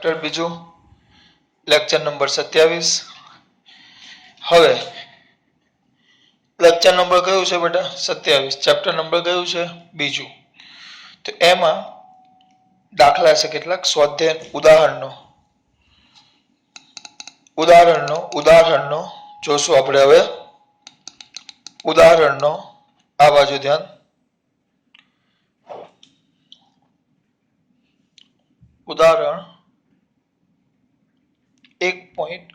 Biju lecture number 27। હવે lecture number કયું છે બેટા 27 ચેપ્ટર નંબર કયું છે બીજું તો એમાં દાખલા છે કેટલાક સ્વાધ્યાય ઉદાહરણનો જોશું આપણે હવે ઉદાહરણનો આ બાજુ ધ્યાન ઉદાહરણ 2.1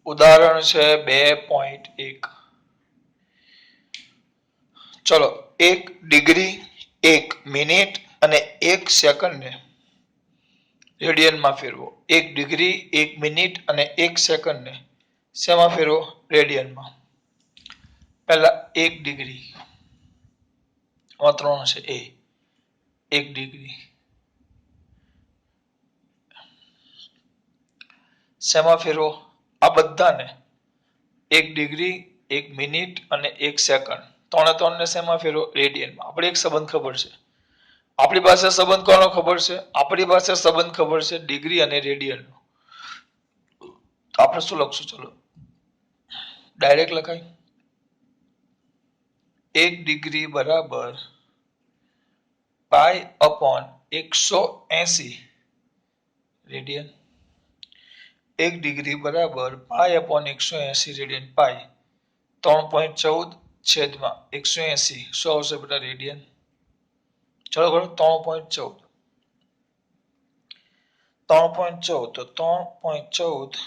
ઉદાહરણ છે 2.1 चलो 1 डिग्री 1 मिनिट અને 1 સેકન્ડ ને રેડિયન માં ફેરવો 1 ડિગ્રી 1 મિનિટ અને 1 સેકન્ડ ને શેમાં ફેરવો રેડિયન માં પહેલા 1 ડિગ્રી આ ત્રણ છે એ 1 ડિગ્રી શેમાં ફેરવો આ બધાને 1 ડિગ્રી 1 મિનિટ અને 1 સેકન્ડ ત્રણે ને શેમાં ફેરવો રેડિયન માં આપણે એક સંબંધ ખબર છે આપણી પાસે સંબંધ કોનો ખબર છે આપણી પાસે સંબંધ ખબર છે ડિગ્રી અને રેડિયન નો તો આપણે શું લખશું ચલો ડાયરેક્ટ લખાય 1 ડિગ્રી બરાબર પાઈ અપોન 180 રેડિયન 1 डिग्री बराबर पाई अपॉन 180 रेडियन पाई 3.14 छेद में 180 शो आवशे बेटा रेडियन चलो करो 3.14 तो 3.14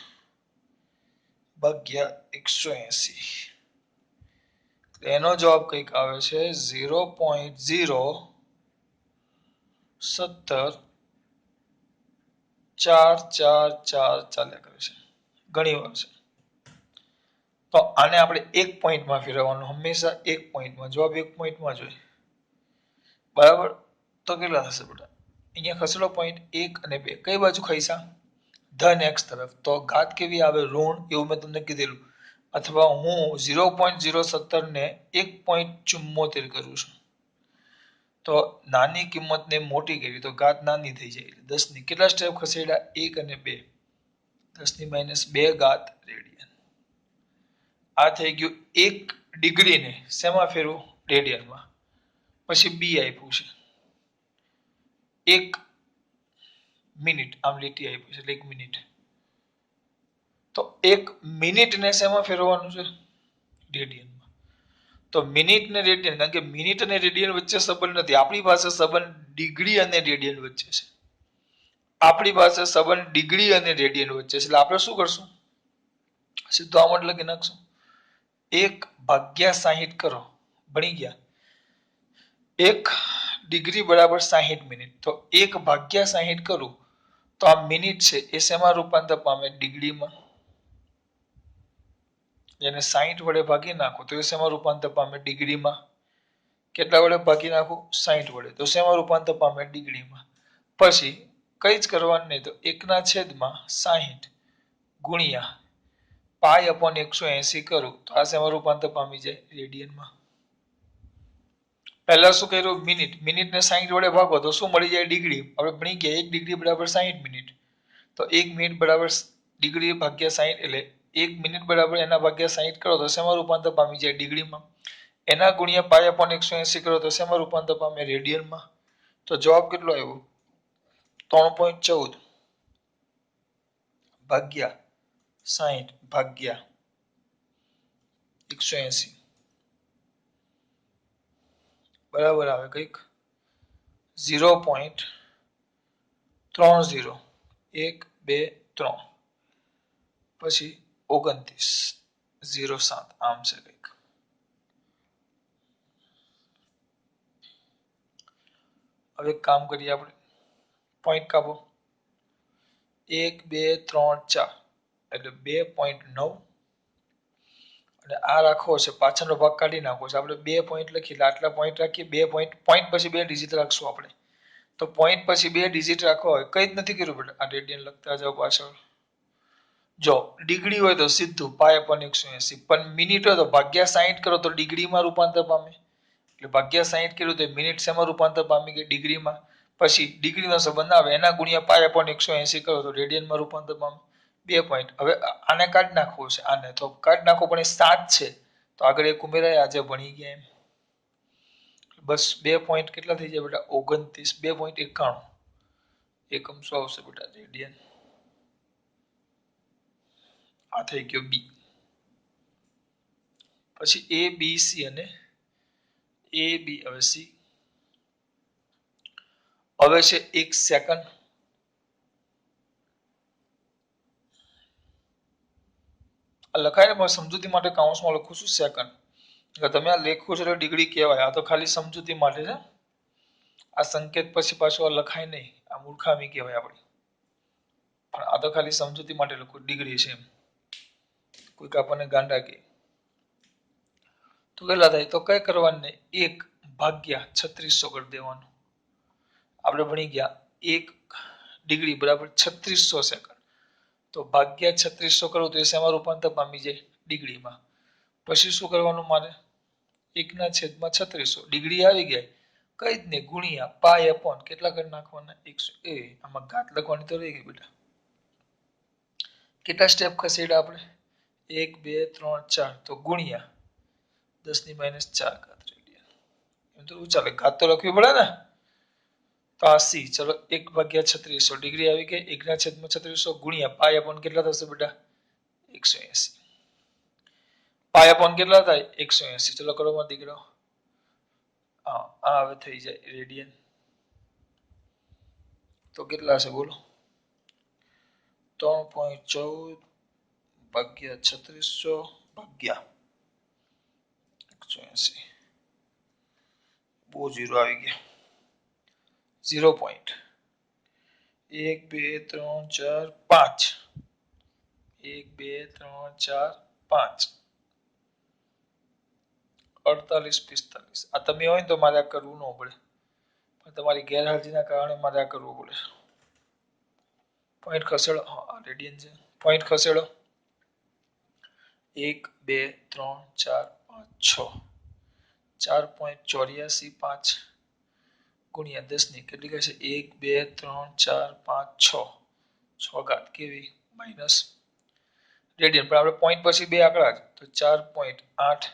भाग्या 180 एनो जवाब कईक आवे छे 0.017 4 ચાલ્યા કરે છે ઘણી વાર છે તો આને આપણે એક પોઈન્ટમાં ફેરવવાનું હંમેશા એક પોઈન્ટમાં જવાબ એક પોઈન્ટમાં જોઈએ બરાબર તો કેટલા થશે બેટા અહીંયા ખસેડો પોઈન્ટ 1 અને 2 કઈ બાજુ ખઈસા ધન x તરફ તો ઘાત કેવી આવે ઋણ એવું મેં તમને કીધેલું અથવા હું 0.017 ને 1.74 કરું છું तो नानी किंमत ने मोटी करी तो घात नानी थी जाए 10 ની કેટલા સ્ટેપ ખસેડ્યા 1 અને 2 10 ની -2 ઘાત રેડિયન આ થઈ ગયું 1 ડિગ્રી ને શેમાં ફેરવું રેડિયન માં પછી b આપ્યું છે 1 મિનિટ આમ લીટી આપી છે એટલે 1 મિનિટ તો 1 મિનિટ ને શેમાં ફેરવવાનું છે રેડિયન तो मिनिट ने रेडियन कारण के मिनिट અને રેડિયન વચ્ચે સંબંધ નથી આપણી પાસે સંબંધ ડિગ્રી અને રેડિયન વચ્ચે છે આપણી પાસે સંબંધ ડિગ્રી અને રેડિયન વચ્ચે છે એટલે આપણે શું કરશું સીધો આમ જ લખી નાખશું 1/60 કરો ભણી ગયા 1 ડિગ્રી બરાબર 60 મિનિટ તો 1/60 કરું તો આ મિનિટ છે એ શેમાં રૂપાંતર પામે ડિગ્રીમાં જેને 60 વડે ભાગી નાખો તો એ શેમાં રૂપાંતર પામે ડિગ્રીમાં કેટલા વડે ભાગી નાખો 60 વડે તો શેમાં રૂપાંતર પામે ડિગ્રીમાં પછી કઈ જ કરવાનું નહીં તો 1/60 ગુણ્યા પાઈ અપોન 180 કરું તો આ શેમાં રૂપાંતર પામી જાય રેડિયનમાં પહેલા શું કર્યું મિનિટ ને 60 વડે ભાગો તો શું મળી જાય ડિગ્રી આપણે ભણી ગયા 1 ડિગ્રી બરાબર 60 મિનિટ તો 1 મિનિટ બરાબર ડિગ્રી ભાગ્યા 60 એટલે 1 મિનિટ બરાબર એના ભાગ્યા 60 કરો તો શેમાં રૂપાંતર પામી જાય ડિગ્રીમાં એના ગુણ્યા પાઈ અપોન 180 કરો તો શેમાં રૂપાંતર પામે રેડિયનમાં તો જવાબ કેટલો આવ્યો 3.14 ભાગ્યા 60 ભાગ્યા 180 બરાબર આવે કઈક 0.30 1 2 3 પછી 29.07 આમ છે કઈક હવે કામ કરીએ આપણે પોઈન્ટ કાપો 1 2 3 4 એટલે 2.9 અને આ રાખવો છે પાછળનો ભાગ કાઢી નાખવો છે આપણે 2 પોઈન્ટ લખી એટલે આટલા પોઈન્ટ રાખીએ 2 પોઈન્ટ પછી 2 ડિજિટ રાખશું આપણે તો પોઈન્ટ પછી 2 ડિજિટ રાખવા હોય કઈ જ નથી કર્યું બેટા આ રેડિયન લખતા જાવ પાછળ જો ડિગ્રી હોય તો સીધું પાઈ અપોન 180 પણ મિનિટ હોય તો ભાગ્યા 60 કરો તો ડિગ્રીમાં રૂપાંતર પામે એટલે ભાગ્યા 60 કર્યું તો મિનિટ શેમાં રૂપાંતર પામી ગઈ ડિગ્રીમાં પછી ડિગ્રીનો સંબંધ આવે એના ગુણ્યા પાય upon 180 કરો તો રેડિયનમાં રૂપાંતર પામે 2 પોઈન્ટ. હવે આને કાઢી નાખવું છે, આને તો કાઢી નાખો, પણ એ 7 છે તો આગળ એક ઉમેરાય, આજે ભણી ગયા એમ. બસ 2 પોઈન્ટ કેટલા થઈ જાય બેટા? 29. 2.91 એકમ શું આવશે બેટા? રેડિયન. આ થઈ ગયો બી. પછી એ બી સી અને એ બી. હવે સી હવે છે 1 સેકન્ડ. લખાય ને, સમજૂતી માટે કાઉન્સમાં લખું છું સેકન્ડ. તમે આ લેખો છો ડિગ્રી કહેવાય, આ તો ખાલી સમજૂતી માટે છે. આ સંકેત પછી પાછું આ લખાય નહીં, આ મૂર્ખામી કહેવાય આપણી. પણ આ તો ખાલી સમજૂતી માટે લખું, ડિગ્રી છે એમ. કોઈક આપણને ગાંડા કે તો કેટલા થાય? તો કઈ કરવાનું નહીં, 1 ભાગ્યા 3600 કરી દેવાનું. આપણે ભણી ગયા 1 ડિગ્રી બરાબર 3600 સેકન્ડ. તો ભાગ્યા 3600 કરું તો એ શેમાં રૂપાંતર પામી જાય? ડિગ્રીમાં. પછી શું કરવાનું મારે? 1/3600 ડિગ્રી આવી ગયા, કઈ જ નહીં, ગુણ્યા પાય અપોન કેટલા કરી નાખવાના? 100. આમાં ઘાત લખવાની તો રહી ગઈ બેટા. કેટલા સ્ટેપ ખસેડ્યા આપણે? 1 2 3 4, તો ગુણ્યા 10⁻⁴ રેડિયન. એમ તો ચાલે, ઘાત તો લખવી પડે ને. તો આ સી. ચલો 1/3600 ડિગ્રી આવી ગઈ, 1/3600 ગુણ્યા પાય અપોન કેટલા થશે બેટા? 180. પાય અપોન કેટલા થાય? 180. ચલો કરો માં દીકરો. હા, આ હવે થઈ જાય રેડિયન. તો કેટલા હશે બોલો? 3.14 ભાગ્યા 3600 ભાગ્યા 180. બહુ ઝીરો આવી ગયા. 0 પોઈન્ટ 1 2 3 4 5. 1 2 3 4 5. 48 45. આ તમે હોય તો મારે આ કરવું ન પડે, પણ તમારી ગેરહાજરીના કારણે મારે આ કરવું પડે. પોઈન્ટ ખસેડો. હા, રેડિયન છે. પોઈન્ટ ખસેડો. 1 2 3 4 5 6. 4.84 5 ગુણ્યા 10 ની કેટલી કહે છે? 1 2 3 4 5 6. 6 ઘાત કેવી? Minus radian. પણ આપણે પોઈન્ટ પછી બે આંકડા છે તો 4.8.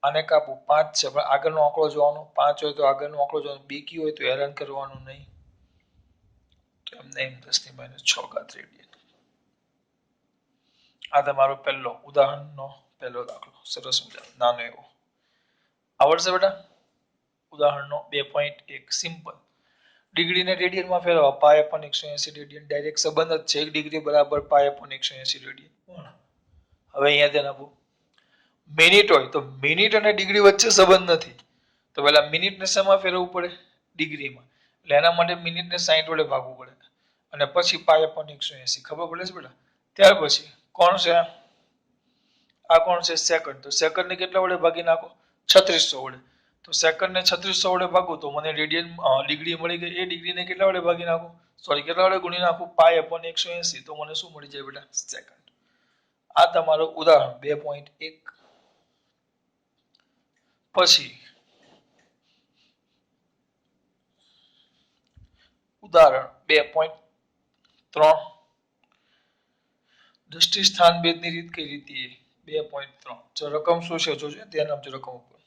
આને કાપું 5 છે, પણ આગળનો આંકડો જોવાનો. 5 હોય તો આગળનો આંકડો જોવાનો, બેકી હોય તો હેરાન કરવાનું નહીં. તો એમને 10⁻⁶ રેડિયન. આ તમારો પહેલો ઉદાહરણનો પહેલો દાખલો. સરસ મજાનો નાનો એવો આવડશે બેટા. ઉદાહરણનો 2.1 સિમ્પલ. ડિગ્રીને રેડિયનમાં ફેરવવા. પાય અપોન 180 રેડિયન. ડાયરેક્ટ સંબંધ જ છે, 1 ડિગ્રી બરાબર પાય અપોન 180 રેડિયન. હવે અહીંયા ધ્યાન આપો. મિનિટ હોય તો મિનિટ અને ડિગ્રી વચ્ચે સંબંધ નથી, તો પેલા મિનિટને શેમાં ફેરવવું પડે? ડિગ્રીમાં. એટલે એના માટે મિનિટને 60 વડે ભાગવું પડે, અને પછી પાય અપોન 180. ખબર પડે છે બેટા? ત્યાર પછી કોણ છે? આ કોણ છે? સેકન્ડ. તો સેકન્ડને કેટલા વડે ભાગી નાખો? 3600 વડે. તો સેકન્ડને 3600 વડે ભાગું તો મને રેડિયન ડિગ્રી મળી ગઈ. એ ડિગ્રીને કેટલા વડે ભાગી નાખું? સોરી, કેટલા વડે ગુણી નાખું? પાય અપોન 180. તો મને શું મળી જાય બેટા? સેકન્ડ. આ તમારું ઉદાહરણ 2.1. પછી ઉદાહરણ 2.3. દૃષ્ટિ સ્થાન ભેદની રીત કઈ રીતે? 2.3. જો રકમ શું છે જોજો, ધ્યાન આપજો રકમ ઉપર.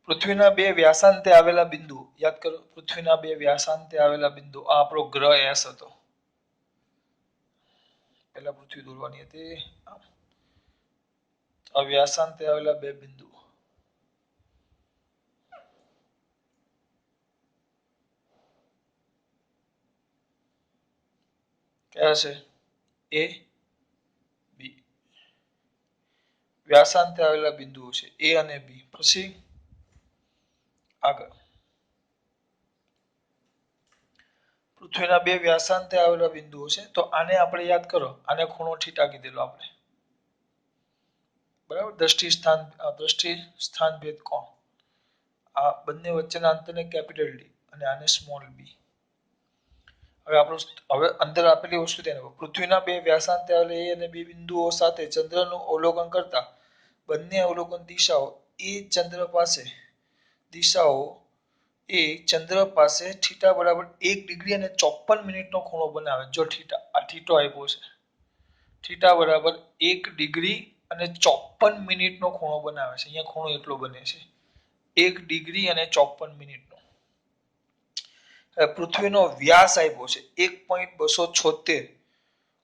પૃથ્વીના બે વ્યાસાંતે આવેલા બિંદુ, યાદ કરો, પૃથ્વીના બે વ્યાસાંતે આવેલા બિંદુ. આ આપણો ગ્રહ એસ હતો. પહેલા પૃથ્વી દોરવાની હતી. આ વ્યાસાંતે આવેલા બે બિંદુ કયા છે? એ બી. વ્યાસાંતે આવેલા બિંદુઓ છે એ અને બી. પછી આગળ પૃથ્વીના બે વ્યાસાંતે આવેલા બિંદુઓ છે, તો આને આપણે યાદ કરો, આને ખૂણો થીટા કીધેલો આપણે, બરાબર. દ્રષ્ટિ સ્થાન ભેદ કોણ. આ બંને વચ્ચેના અંતરને કેપિટલ ડી અને આને સ્મોલ બી. હવે અંદર આપેલી વસ્તુ ધ્યાન. પૃથ્વીના બે વ્યાસાંતે આવેલા એ અને બી બિંદુઓ સાથે ચંદ્રનું અવલોકન કરતા બંને અવલોકન દિશાઓ એ ચંદ્ર પાસે દિશાઓ એ ચંદ્ર પાસે થીટા બરાબર 1 ડિગ્રી અને 54 મિનિટનો ખૂણો બનાવે. જો થીટા આ થીટો આપ્યો છે, થીટા બરાબર 1 ડિગ્રી અને 54 મિનિટનો ખૂણો બનાવે છે. અહીંયા ખૂણો એટલો બને છે 1 ડિગ્રી અને 54 મિનિટનો. પૃથ્વીનો વ્યાસ આપ્યો છે 1.276.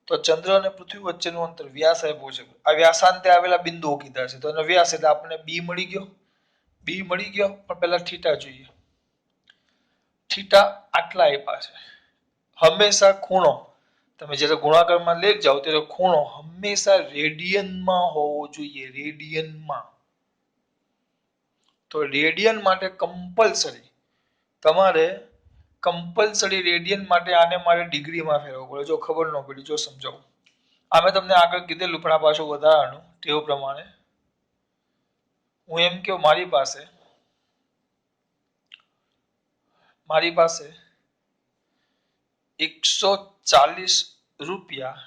તો ચંદ્ર અને પૃથ્વી વચ્ચેનું અંતર વ્યાસ આપ્યો છે. આ વ્યાસાંતે આવેલા બિંદુઓ કીધા છે. તો એનો વ્યાસ એટલે આપણને બી મળી ગયો. પણ પહેલા થીટા જોઈએ. થીટા આટલા આપ્યા છે. હંમેશા ખૂણો તમે જ્યારે ગુણાકારમાં લઈ જાઓ ત્યારે ખૂણો હંમેશા રેડિયનમાં હોવો જોઈએ. રેડિયનમાં. તો રેડિયન માટે કમ્પલસરી રેડિયન માટે આને મારે ડિગ્રીમાં ફેરવવું પડે. જો ખબર ન પડી, જો સમજાવું. આ મેં તમને આગળ કીધેલું પણ આ પાછું વધારાનું ટેવ પ્રમાણે હું એમ કે મારી પાસે 140 રૂપિયા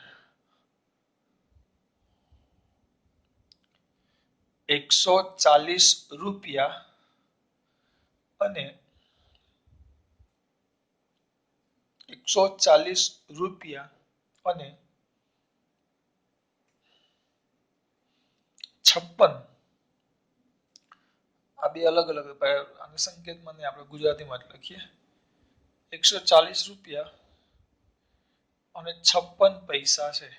140 રૂપિયા અને 140 રૂપિયા અને 56 આ બે અલગ અલગ આને સંકેતમાં નહીં, આપણે ગુજરાતીમાં જ લખીએ. 140 રૂપિયા અને 56 પૈસા છે.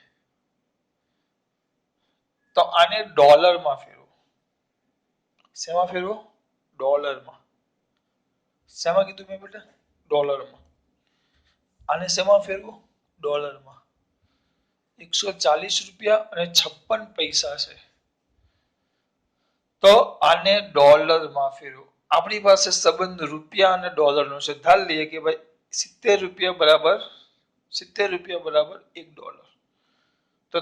તો આને ડોલરમાં ફેરવો. શેમાં ફેરવો? ડોલરમાં. શેમાં કીધું મેં બેટા? ડોલરમાં. આને શેમાં ફેરવો? ડોલરમાં. 140 રૂપિયા અને 56 પૈસા છે. તો આને ડોલરમાં ફેરવો. આપણી પાસે સંબંધ રૂપિયા અને ડોલરનો છે. ધાર લઈએ કે ભાઈ 70 રૂપિયા બરાબર 1 ડોલર. તો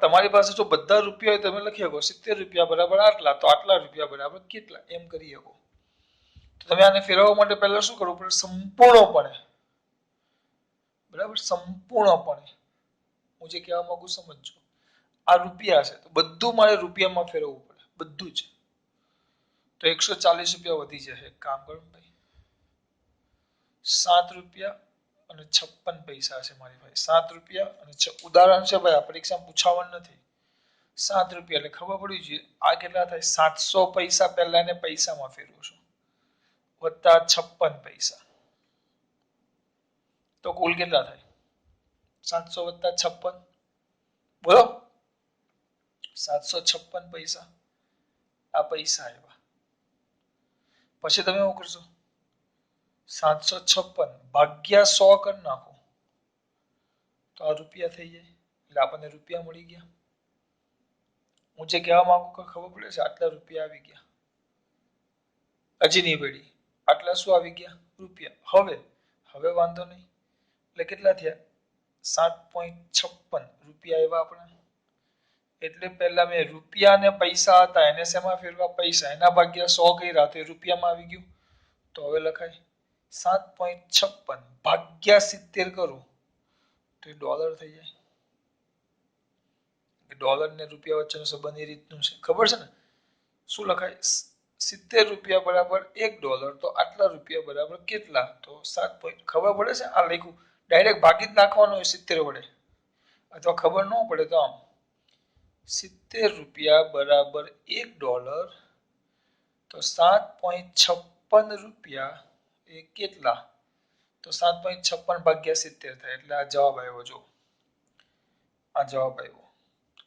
તમારી પાસે જો બધા રૂપિયા હોય તમે લખી શકો 70 રૂપિયા બરાબર આટલા, તો આટલા રૂપિયા બરાબર કેટલા, એમ કરી શકો. તો તમે આને ફેરવવા માટે પહેલા શું કરવું પડે? સંપૂર્ણપણે. બરાબર, સંપૂર્ણપણે હું જે કહેવા માંગુ સમજજો. આ રૂપિયા છે તો બધું મારે રૂપિયામાં ફેરવવું પડે, બધું જ. તો 140 રૂપિયા વધી જશે. એક કામ કરો ભાઈ, 7 રૂપિયા અને 56 પૈસા છે મારી પાસે. 7 રૂપિયા અને ઉદાહરણ છે ભાઈ, આ પરીક્ષામાં પૂછાવાનું નથી. 7 રૂપિયા એટલે ખબર પડી જોઈએ આ કેટલા થાય. 700 પૈસા પહેલા એને પૈસામાં ફેરવું છું વત્તા 56 પૈસા. તો કુલ કેટલા થાય? 700 વત્તા 56. બોલો, 756 પૈસા. આ પૈસા આવ્યા. પછી તમે શું કરશો? 756 ભાગ્યા 100 કરી નાખો તો આ રૂપિયા થઈ જાય. એટલે આપણને રૂપિયા મળી ગયા. હું જે કહેવા માંગુ ખબર પડે છે? આટલા રૂપિયા આવી ગયા. હજી નહીં પડી. આટલા શું આવી ગયા? રૂપિયા. હવે વાંધો નહીં. એટલે કેટલા થયા? 7.56 રૂપિયા આવ્યા આપણે. એટલે પહેલા મેં રૂપિયા અને પૈસા હતા એને શેમાં ફેરવા? પૈસા. એના ભાગ્યા 100 કર્યા તો એ રૂપિયામાં આવી ગયું. તો હવે લખાય 7.56 ભાગ્યા 70 કરું તો એ ડોલર થઈ જાય. ડોલર ને રૂપિયા વચ્ચેનો સંબંધ એ રીતનું છે. ખબર છે ને? શું લખાય? 70 રૂપિયા બરાબર 1 ડોલર. તો આટલા રૂપિયા બરાબર કેટલા? તો 7. ખબર પડે છે? આ લખ્યું ડાયરેક્ટ ભાગી જ નાખવાનું હોય 70 વડે. અથવા ખબર ન પડે તો આમ 70 રૂપિયા બરાબર 1 ડોલર. તો 7.56 રૂપિયા એ કેટલા? તો 7.56 ભાગ્યા 70 થાય. એટલે આ જવાબ આવ્યો. જો આ જવાબ આવ્યો.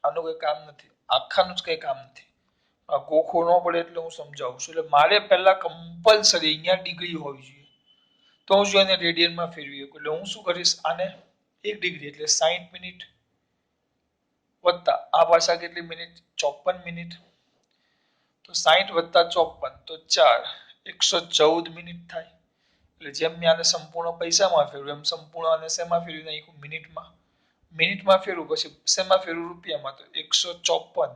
આનું કઈ કામ નથી, આખાનું જ કઈ કામ નથી. આ ગોખો ન પડે એટલે હું સમજાવું છું. એટલે મારે પહેલા કમ્પલસરી અહીંયા ડિગ્રી હોવી જોઈએ તો હું જો એને રેડિયનમાં ફેરવી શકું. એટલે હું શું કરીશ? આને 1 ડિગ્રી એટલે 60 મિનિટ વત્તા આ ભાષા કેટલી મિનિટ? 54 મિનિટ. તો 60 વત્તા 54 તો 4 114 મિનિટ થાય. એટલે જેમ મેં આને સંપૂર્ણ પૈસામાં ફેરવ્યું એમ સંપૂર્ણ આને શેમાં ફેરવી નાખ્યું? મિનિટમાં ફેરવું. પછી શેમાં ફેરવું? રૂપિયામાં. તો 154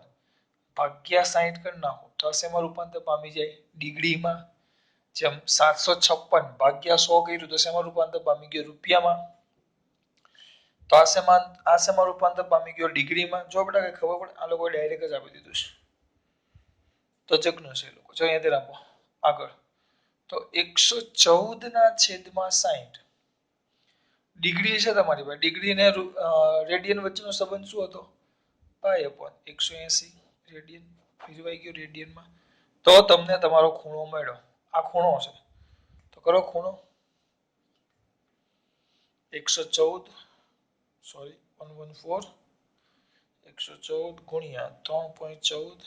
ભાગ્યા 60 કરી નાખો તો આ શેમાં રૂપાંતર પામી જાય? ડિગ્રીમાં. જેમ 756 ભાગ્યા 100 કર્યું તો શેમાં રૂપાંતર પામી ગયો? રૂપિયામાં. તો આ શેમાં રૂપાંતર પામી ગયો? ડિગ્રીમાં. જો બેટા કઈ ખબર પડે? આ લોકો ડાયરેક્ટ જ આપી દીધું છે. તો જગનું છે એ લોકો. જો અહીંયાથી આપો આગળ. તો 114 ના છેદમાં 60 ડિગ્રી છે તમારી પાસે. ડિગ્રી ને રેડિયન વચ્ચેનો સંબંધ શું હતો? પાઈ અપોન 180 રેડિયન. ફેરવાઈ ગયો રેડિયનમાં. તો તમને તમારો ખૂણો મળ્યો. આ ખૂણો છે. તો કરો ખૂણો 114 સોરી 114 114 ગુણ્યા 3.14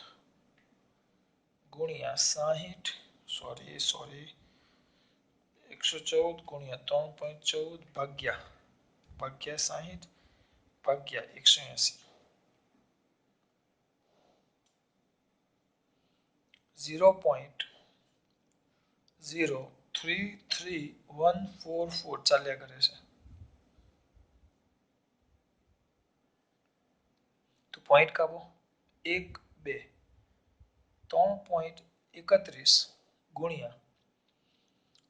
ગુણ્યા 60 સોરી 114 ગુણ્યા 3.14 ભાગ્યા 60 ભાગ્યા 180 0.033144 ચાલ્યા કરે છે. તો પોઈન્ટ કાપો 1 2 3.31 ગુણ્યા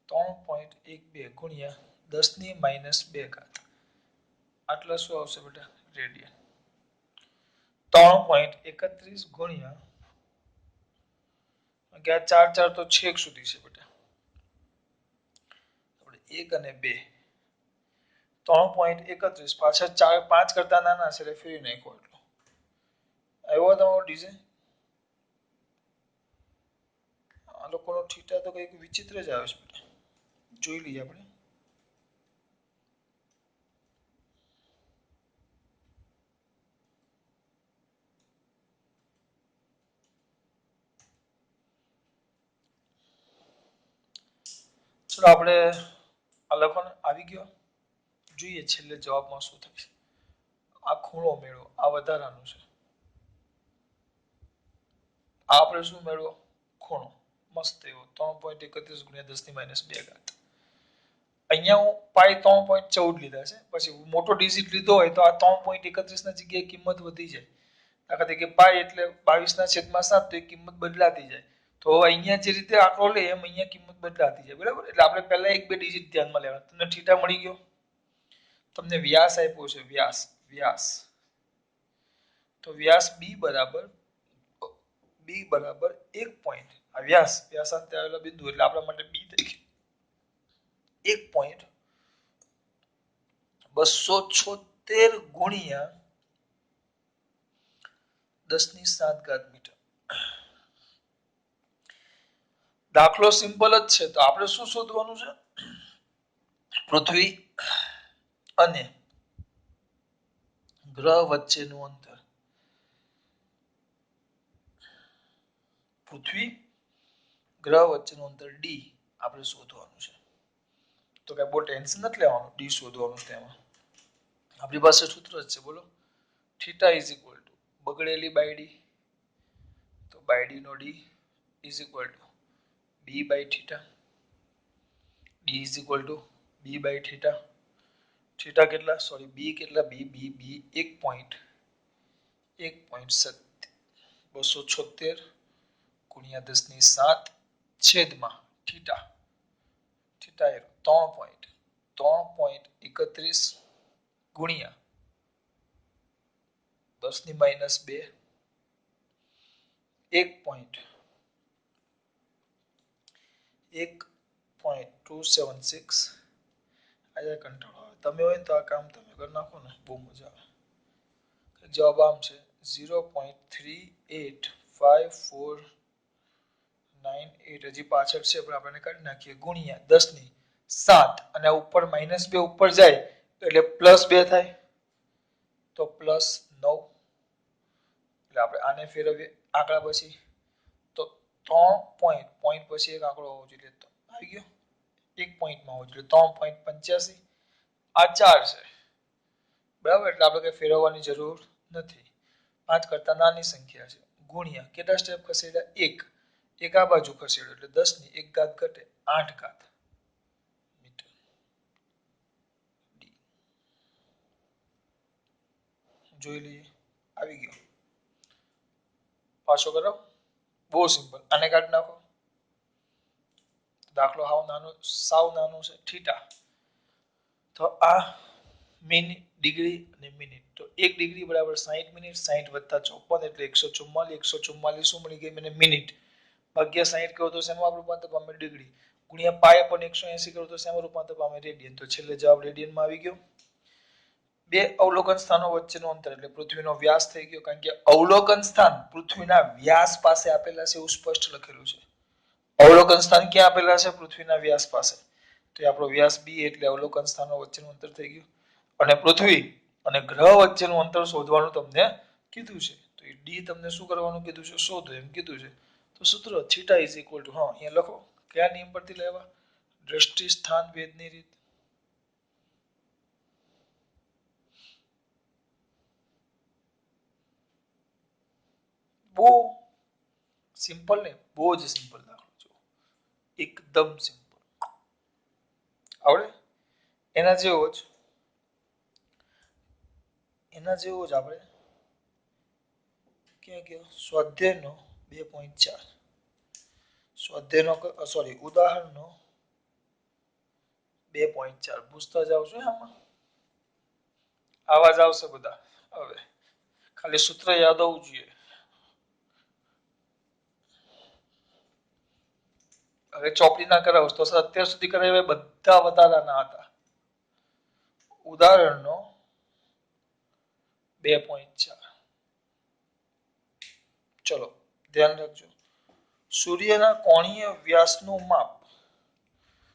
3.12 ગુણ્યા 10 ની -2 ઘાત. આટલા શું આવશે બેટા? રેડિયન. 3.31 ગુણ્યા અગિયાર 4 4 તો છેક સુધી છે બેટા. આપણે 1 અને 2 3.31 પાછળ 4 5 કરતા નાના છે એટલે ફેરવી નાખો. એટલો આવ્યો તમારો ડિઝાઇન. આ લોકોનો થીટા તો કંઈક વિચિત્ર જ આવે છે બેટા. જોઈ લઈએ આપણે. ચલો આપણે આ લખો આવી ગયો. જોઈએ છેલ્લે જવાબમાં શું થાય છે. આ ખૂણો મેળવો. આ વધારાનું છે. આ આપણે શું મેળવો? ખૂણો. મસ્ત એવો 3.31 ગુણ્યા 10 ની -2 ઘાત. અહીંયા હું પાઈ 3.14 લીધા છે. પછી મોટો ડિજિટ લીધો હોય તો આ 3.31 ના જગ્યાએ કિંમત વધી જાય. દાખલા તરીકે પાઈ એટલે 22 ના છેદમાં 7 તો એ કિંમત બદલાતી જાય. તો અહીંયા જે રીતે આંકડો લે એમ અહીંયા કિંમત બદલાતી જાય. બરાબર? એટલે આપણે પહેલા 1 2 ડિજિટ ધ્યાનમાં લેવાના. તમને થીટા મળી ગયો. તમને વ્યાસ આપ્યો છે. વ્યાસ તો વ્યાસ b બરાબર 1 પોઈન્ટ. આ વ્યાસાંતે આવેલા બિંદુ એટલે આપણા માટે b તરીકે 1.276 ગુણ્યા 10 ની 7 ઘાત મીટર. દાખલો સિમ્પલ જ છે. તો આપણે શું શોધવાનું છે? પૃથ્વી અને ગ્રહ વચ્ચેનું અંતર. પૃથ્વી ગ્રહ વચ્ચેનું અંતર d આપણે શોધવાનું છે. તો કઈ બહુ ટેન્શન નથી લેવાનું. d શોધવાનું છે. તેમાં આપણી પાસે સૂત્ર જ છે. બોલો. થીટા ઇઝ ઇક્વલ ટુ બગડેલી બાય d તો બાય d નો d is equal to b by theta. d is equal to b by theta. Theta કેટલા? સોરી b કેટલા? b 1.276 ગુણ્યા 10 ની 7 છેદમાં થીટા. થીટા એ 3.31 ગુણ્યા 10 ની -2 1.276. આજે કંટાળો આવે. તમે હોય ને તો આ કામ તમે કરી નાખો ને બહુ મજા આવે. જવાબ આમ છે 0.385498. હજી પાછળ છે પણ આપણે કાઢી નાખીએ. ગુણ્યા 10 ની 7 અને ઉપર -2 ઉપર જાય એટલે +2 થાય તો +9. એટલે આપણે આને ફેરવીએ આંકડા પછી તો 3 પોઈન્ટ પછી એક આંકડો હોવો જોઈએ. તો આવી ગયો. 1 પોઈન્ટમાં હોવો જોઈએ 3.85. આ 4 છે. બરાબર? એટલે આપણે કઈ ફેરવવાની જરૂર નથી. 5 કરતા નાની સંખ્યા છે. ગુણ્યા કેટલા સ્ટેપ ખસેડ્યા? 1 આ બાજુ ખસેડ્યો એટલે 10 ની 1 ઘાત ઘટે 8 ઘાત મીટર. જોઈ લઈએ. આવી ગયો. પાછો કરો. બહુ સિમ્પલ. આને કાઢી નાખો. દાખલો સાવ નાનો છે. થીટા તો આ મિનિટ ડિગ્રી અને મિનિટ. તો 1 ડિગ્રી બરાબર 60 મિનિટ. 60 વત્તા 54 એટલે 144. 144 શું મળી ગઈ મને? મિનિટ. ભાગ્યા 60 કહો તો શેમાં વાપરવું? ડિગ્રી. ગુણ્યા પાય upon 180 કરો તો શેમાં રૂપાંતર પામે? રેડિયન. તો છેલ્લે જવાબ રેડિયનમાં આવી ગયો. બે અવલોકન સ્થાનો વચ્ચેનું અંતર એટલે પૃથ્વીનો વ્યાસ થઈ ગયો, કારણ કે અવલોકન સ્થાન પૃથ્વીના વ્યાસ પાસે આપેલા છે એવું સ્પષ્ટ લખેલું છે. અવલોકન સ્થાન ક્યાં આપેલા છે? પૃથ્વીના વ્યાસ પાસે. તો એ આપણો વ્યાસ બી એટલે અવલોકન સ્થાનો વચ્ચેનું અંતર થઈ ગયું. અને પૃથ્વી અને ગ્રહ વચ્ચેનું અંતર શોધવાનું તમને કીધું છે. તો એ ડી તમને શું કરવાનું કીધું છે? શોધો એમ કીધું છે. તો સૂત્ર થીટા ઇઝ ઇક્વલ ટુ, હા અહીંયા લખો કયા નિયમ પરથી લેવા? દ્રષ્ટિ સ્થાન ભેદની રીત. બહુ સિમ્પલ ને, બહુ જ સિમ્પલ દાખલો જો, એકદમ સિમ્પલ. આવડે? એના જેવો જ આપણે ક્યાં ગયો? સ્વાધ્યાયનો 2.4 સ્વાધ્યાયનો સોરી ઉદાહરણનો 2.4 પૂછતા જાવ છો આમાં. આવાજ આવશે બધા. હવે ખાલી સૂત્ર યાદ હોવું જોઈએ. હવે ચોપડી ના કરાવો તો અત્યાર સુધી કરાવ્યા બધા વધારાના હતા. ઉદાહરણનો 2.4 ચલો ધ્યાન રાખજો. સૂર્યના કોણીય વ્યાસનું માપ.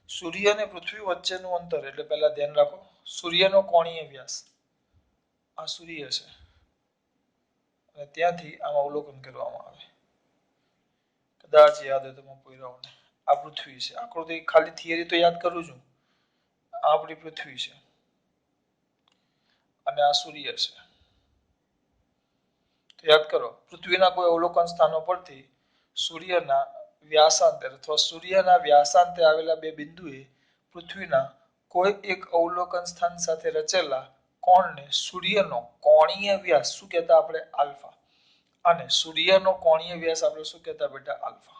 સૂર્ય અને પૃથ્વી વચ્ચેનું અંતર એટલે પહેલા ધ્યાન રાખો, સૂર્યનો કોણીય વ્યાસ આ સૂર્ય છે અને ત્યાંથી આમાં અવલોકન કરવામાં આવે. કદાચ યાદ હોય તો હું પૂરાઓને. આ પૃથ્વી છે. આકૃતિ ખાલી થિયરી તો યાદ કરું છું. આ આપણી પૃથ્વી છે અને આ સૂર્ય છે. તો યાદ કરો, પૃથ્વીના કોઈ અવલોકન સ્થાનો પરથી સૂર્યના વ્યાસાંતે અથવા સૂર્યના વ્યાસાંતે આવેલા બે બિંદુએ પૃથ્વીના કોઈ એક અવલોકન સ્થાન સાથે રચેલા કોણને સૂર્યનો કોણીય વ્યાસ શું કહેતા? આપણે આલ્ફા. અને સૂર્યનો કોણીય વ્યાસ આપણે શું કહેતા બેટા? આલ્ફા.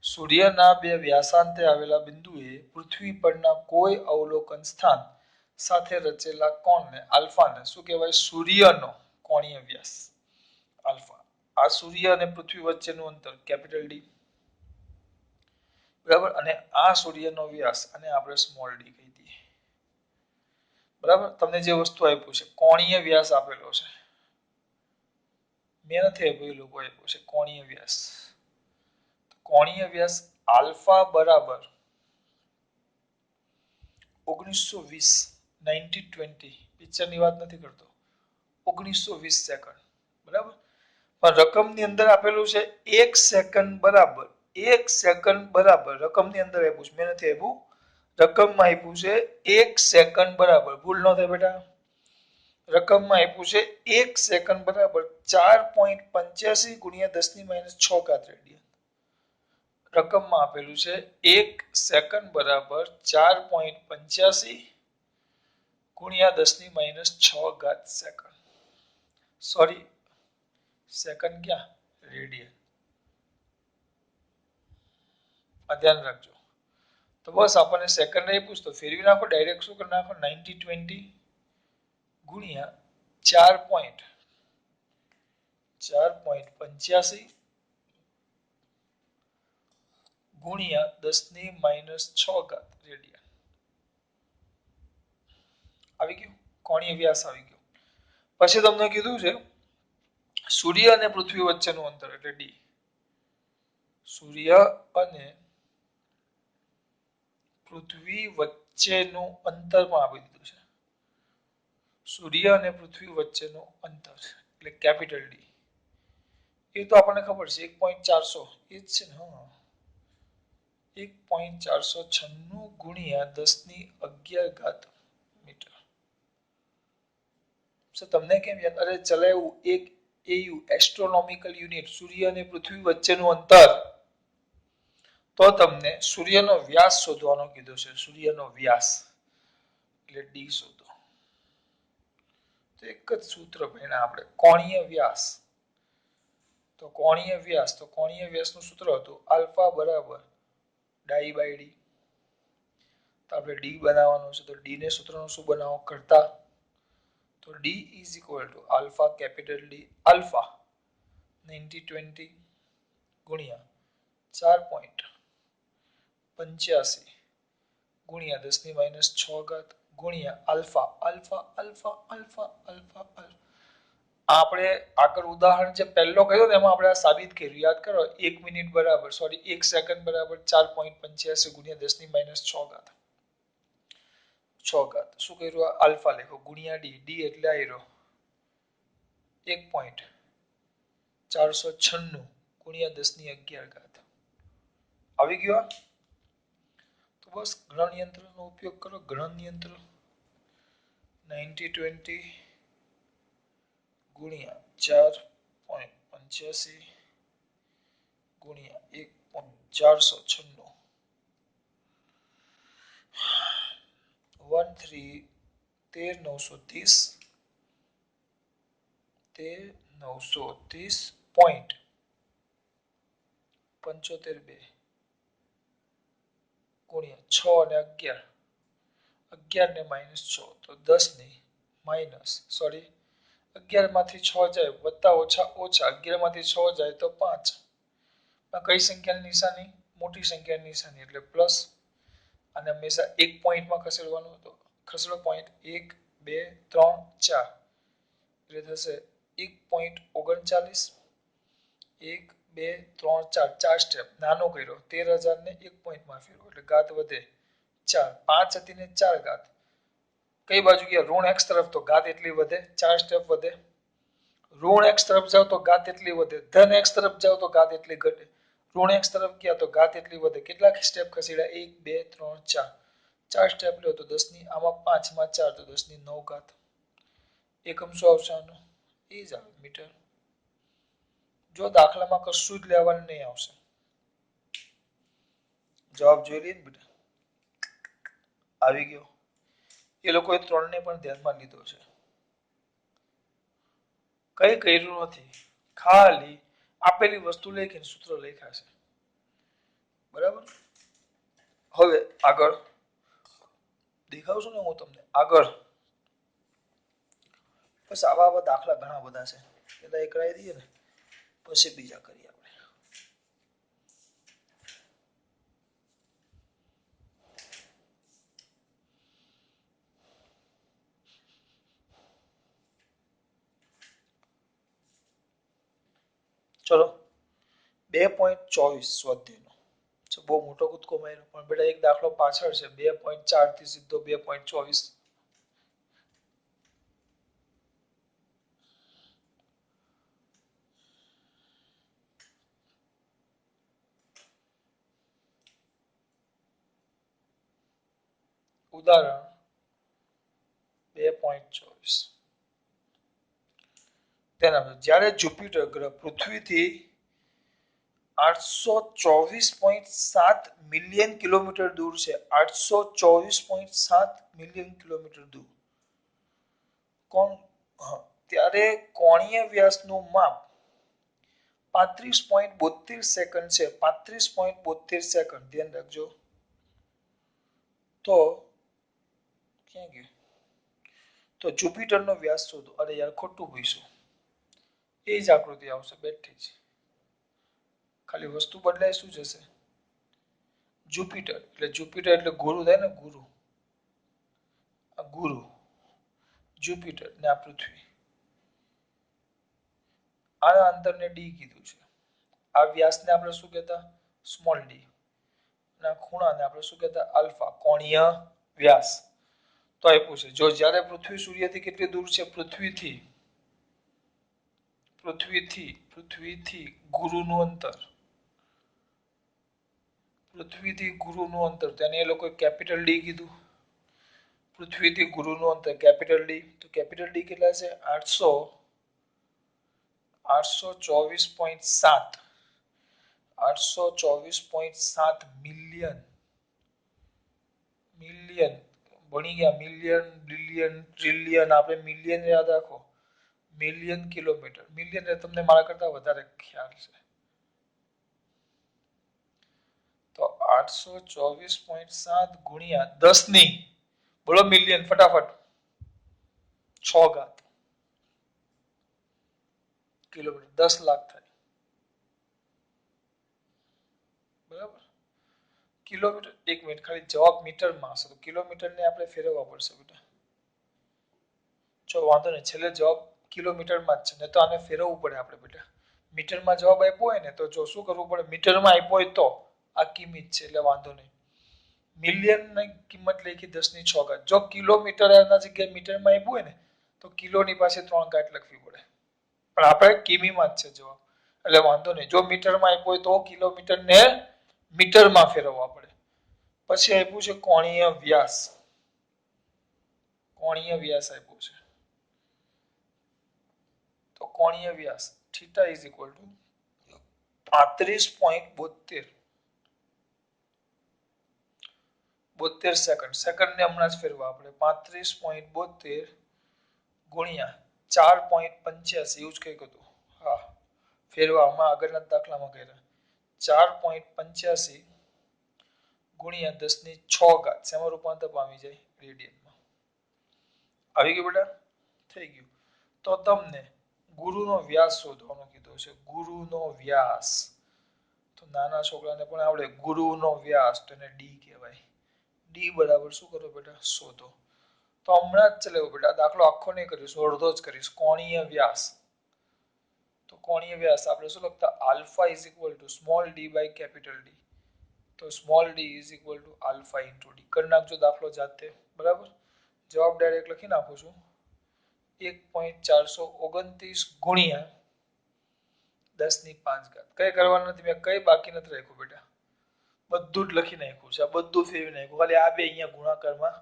સૂર્યના બે વ્યાસાંતે આવેલા બિંદુએ પૃથ્વી પરના કોઈ અવલોકન સ્થાન સાથે રચેલા કોણને આલ્ફાને શું કહેવાય? સૂર્યનો કોણીય વ્યાસ આલ્ફા. આ સૂર્ય અને પૃથ્વી વચ્ચેનું અંતર કેપિટલ ડી. બરાબર. અને આ સૂર્યનો વ્યાસ અને આપણે સ્મોલ ડી કહી દઈએ. બરાબર. તમને જે વસ્તુ આપ્યું છે કોણીય વ્યાસ આપેલો છે, મેં નથી આપ્યું, એ લોકો આપ્યું છે કોણીય વ્યાસ. કોણીય વ્યાસ આલ્ફા બરાબર 1920 1920 પિક્ચરની વાત નથી કરતો, 1920 સેકન્ડ. બરાબર. પણ રકમની અંદર આપેલું છે 1 સેકન્ડ બરાબર 1 સેકન્ડ બરાબર રકમની અંદર આપ્યું છે, મેં નથી આપ્યું. રકમમાં આપ્યું છે 1 સેકન્ડ બરાબર, ભૂલ ન થાય બેટા. રકમમાં આપ્યું છે 1 સેકન્ડ બરાબર 4.85 ગુણ્યા 10⁻6 રેડિયન. રકમમાં આપેલું છે 1 સેકન્ડ બરાબર 4.85 ગુણ્યા 10⁻6 સેકન્ડ. સોરી સેકન્ડ ક્યાં? રેડિયન. આ ધ્યાન રાખજો. તો બસ આપણને સેકન્ડ આપ્યું તો ફેરવી નાખો, ડાયરેક્ટ શું કરી નાખો? 90-20 ગુણ્યા 4.85 ગુણ્યા 10⁻6 રેડિયન. આવી ગયું? કોણીય વ્યાસ આવી ગયો. પછી તમને કીધું છે સૂર્ય અને પૃથ્વી વચ્ચેનું અંતર એટલે ડી. સૂર્ય અને પૃથ્વી વચ્ચેનું અંતર પણ આપી દીધું છે. સૂર્ય અને પૃથ્વી વચ્ચેનું અંતર એટલે કેપિટલ ડી. એ તો આપણને ખબર છે 1.400 એ જ છે ને. હા 1.496 ગુણ્યા 10⁻11 મીટર. તમને કેમ યાદ? અરે ચલાવ્યું એક એયુ એસ્ટ્રોનોમિકલ યુનિટ સૂર્ય અને પૃથ્વી વચ્ચેનું અંતર. તો તમને સૂર્યનો વ્યાસ શોધવાનો કીધો છે. સૂર્યનો વ્યાસ એટલે ડી શોધો. તો એક જ સૂત્ર ભણ્યા આપણે, કોણીય વ્યાસ. તો કોણીય વ્યાસનું સૂત્ર હતું આલ્ફા બરાબર ડાઈ બાય ડી. તો આપણે ડી બનાવવાનું છે. તો ડી ને સૂત્રનું શું બનાવો? કરતા. તો D is equal to alpha capital D alpha 90-20 ગુણ્યા 4.85 ગુણ્યા 10⁻6 ગુણ્યા alpha alpha alpha alpha alpha alpha. આપણે આગળ ઉદાહરણ જે પહેલો કહ્યો ને એમાં આપણે આ સાબિત કર્યું. યાદ કરો, 1 મિનિટ બરાબર 1 સેકન્ડ બરાબર 4.85 ગુણ્યા 10⁻6 શું કર્યું? આલ્ફા લખો ગુણ્યા ડી. ડી એટલે આયરો 1.496 ગુણ્યા 10⁻11 આવી ગયો. તો બસ ગ્રહણ યંત્રનો ઉપયોગ કરો. ગ્રહણ યંત્ર 90-20 ગુણ્યા 4.85 ગુણ્યા 1.496 13,930.75 ગુણ્યા 6 અને 11 ને -6 તો 10 ની માઇનસ 11 માંથી 6 જાય વત્તા ઓછા ઓછા 11 માંથી 6 જાય તો 5. કઈ સંખ્યાની નિશાની? મોટી સંખ્યાની નિશાની એટલે પ્લસ. અને હંમેશા એક પોઈન્ટમાં ખસેડવાનું હતો. ખસેડો પોઈન્ટ 1 2 3 4 એટલે થશે 1.39 1 2 3 4 4 સ્ટેપ નાનો કર્યો 13,000 ને 1 પોઈન્ટમાં ફેરવો એટલે ઘાત વધે 4. 5 હતી ને 4 ઘાત કઈ બાજુ ગયા? ઋણ x તરફ તો ઘાત એટલી વધે 4 સ્ટેપ વધે. ઋણ x તરફ જાવ તો ઘાત એટલી વધે. ધન x તરફ જાવ તો ઘાત એટલી ઘટે. ઋણ x તરફ ગયા તો ઘાત એટલી વધે. કેટલા સ્ટેપ ખસેડ્યા? 1 2 3 4 4 સ્ટેપ લ્યો તો 10 ની આમાં 5 માં 4 તો 10 ની 9 ઘાત. એકમ શું આવશે આનો? એ જ આવે મીટર. જો દાખલામાં કશું જ લેવાનું નહીં આવશે. જવાબ જોઈ લઈએ ને બેટા. આવી ગયો. એ લોકોએ 3 ને પણ ધ્યાનમાં લીધો છે. કઈ કર્યું નથી, ખાલી આપેલી વસ્તુ લખીને સૂત્ર લખ્યા છે. બરાબર. હવે આગળ દેખાડું ને હું તમને. આગળ બસ આવા દાખલા ઘણા બધા છે. પેલા એક કરાવી દઈએ ને પછી બીજા કરીએ આપણે. ચલો 2.24 સ્વાધ્યાયનો બહુ મોટો કૂદકો માર્યો પણ બેટા એક દાખલો પાછળ છે. 2.4 થી સીધો 2.24. ઉદાહરણ 2.24. તેના જ્યારે જુપિટર ગ્રહ પૃથ્વીથી 824.7 મિલિયન કિલોમીટર દૂર છે. 824.7 મિલિયન કિલોમીટર દૂર. ત્યારે કોણીય વ્યાસનું માપ 35.72 સેકન્ડ છે. 35.72 સેકન્ડ ધ્યાન રાખજો. તો ક્યાં ગયું? તો જુપિટરનો વ્યાસ શોધો. અરે યાર ખોટું પૂછ્યું. એ જ આકૃતિ આવશે બેઠી જ. ખાલી વસ્તુ બદલાય શું જશે? જુપિટર એટલે ગુરુ થાય ને ગુરુ. આ ગુરુ જુપિટર ને આ પૃથ્વી. આના અંતરને ડી કીધું છે. આ વ્યાસને આપણે શું કહેતા? Small D. ના ખૂણાને આપણે શું કહેતા? આલ્ફા. કોણીય વ્યાસ. તો આપ્યું છે જો જ્યારે પૃથ્વી સૂર્યથી કેટલી દૂર છે? પૃથ્વીથી ગુરુનું અંતર. પૃથ્વીથી ગુરુનું અંતર તેને એ લોકોએ કેપિટલ ડી કીધું. પૃથ્વીથી ગુરુનું અંતર કેપિટલ ડી. તો કેપિટલ ડી કેટલા છે? 824.7 મિલિયન. ભણી ગયા મિલિયન, બિલિયન, ટ્રિલિયન. આપણે મિલિયન યાદ રાખો. Million kilometre. મિલિયન તમને મારા કરતા વધારે ખ્યાલ છે. તો 824.7 ગુણ્યા 10 ની બોલો મિલિયન ફટાફટ 6 ઘાત કિલોમીટર 10 લાખ થાય. બરાબર કિલોમીટર 1 મિનિટ ખાલી જવાબ મીટરમાં હશે તો કિલોમીટરને આપણે ફેરવવા પડશે બેટા જો વાંધો નહીં છેલ્લે જવાબ કિલોમીટરમાં જ છે ને તો આને ફેરવવું પડે આપણે બેટા મીટરમાં જવાબ આપ્યો હોય ને તો જો શું કરવું પડે મીટરમાં આપ્યો હોય તો આ કિંમત છે એટલે વાંધો નહીં મિલિયનની કિંમત લખી 10⁶ જો કિલોમીટર ના જગ્યાએ મીટરમાં આપ્યું હોય ને તો કિલોની પાસે 3 ઘાત લખવી પડે પણ આપણે કિમીમાં જ છે જવાબ એટલે વાંધો નહીં જો મીટરમાં આપ્યો હોય તો કિલોમીટરને મીટરમાં ફેરવવા પડે પછી આપ્યું છે કોણીય વ્યાસ આપ્યું છે તો કોણીય વ્યાસ theta is equal to 35.72 second સેકન્ડને હમણાં જ ફેરવા આપણે 35.72 ગુણ્યા 4.85 એવું જ કંઈક હતું હા ફેરવા હમણાં આગળના દાખલામાં કર્યા 4.85 ગુણ્યા 10⁶ શેમાં રૂપાંતર પામી જાય રેડિયનમાં આવી ગયું બેટા થઈ ગયું તો તમને ગુરુનો વ્યાસ શોધવાનો કીધો છે ગુરુનો વ્યાસ તો નાના છોકરાને પણ આવડે ગુરુનો વ્યાસ તો એને ડી કહેવાય ડી બરાબર શું કરો બેટા શોધો તો હમણાં જ ચલાવ્યો બેટા દાખલો આખો નહીં કરીશ અડધો જ કરીશ કોણીય વ્યાસ તો કોણીય વ્યાસ આપણે શું લખતા alpha is equal to small d by capital D તો small d is equal to alpha into D કરી નાખજો દાખલો જાતે બરાબર જવાબ ડાયરેક્ટ લખી નાખું છું 1.429 ગુણ્યા 10⁵ કઈ કરવાનું નથી મેં કઈ બાકી નથી રાખ્યું બેટા બધું જ લખી નાખ્યું છે આ બધું ફેરવી નાખ્યું ખાલી આ બે અહીંયા ગુણાકારમાં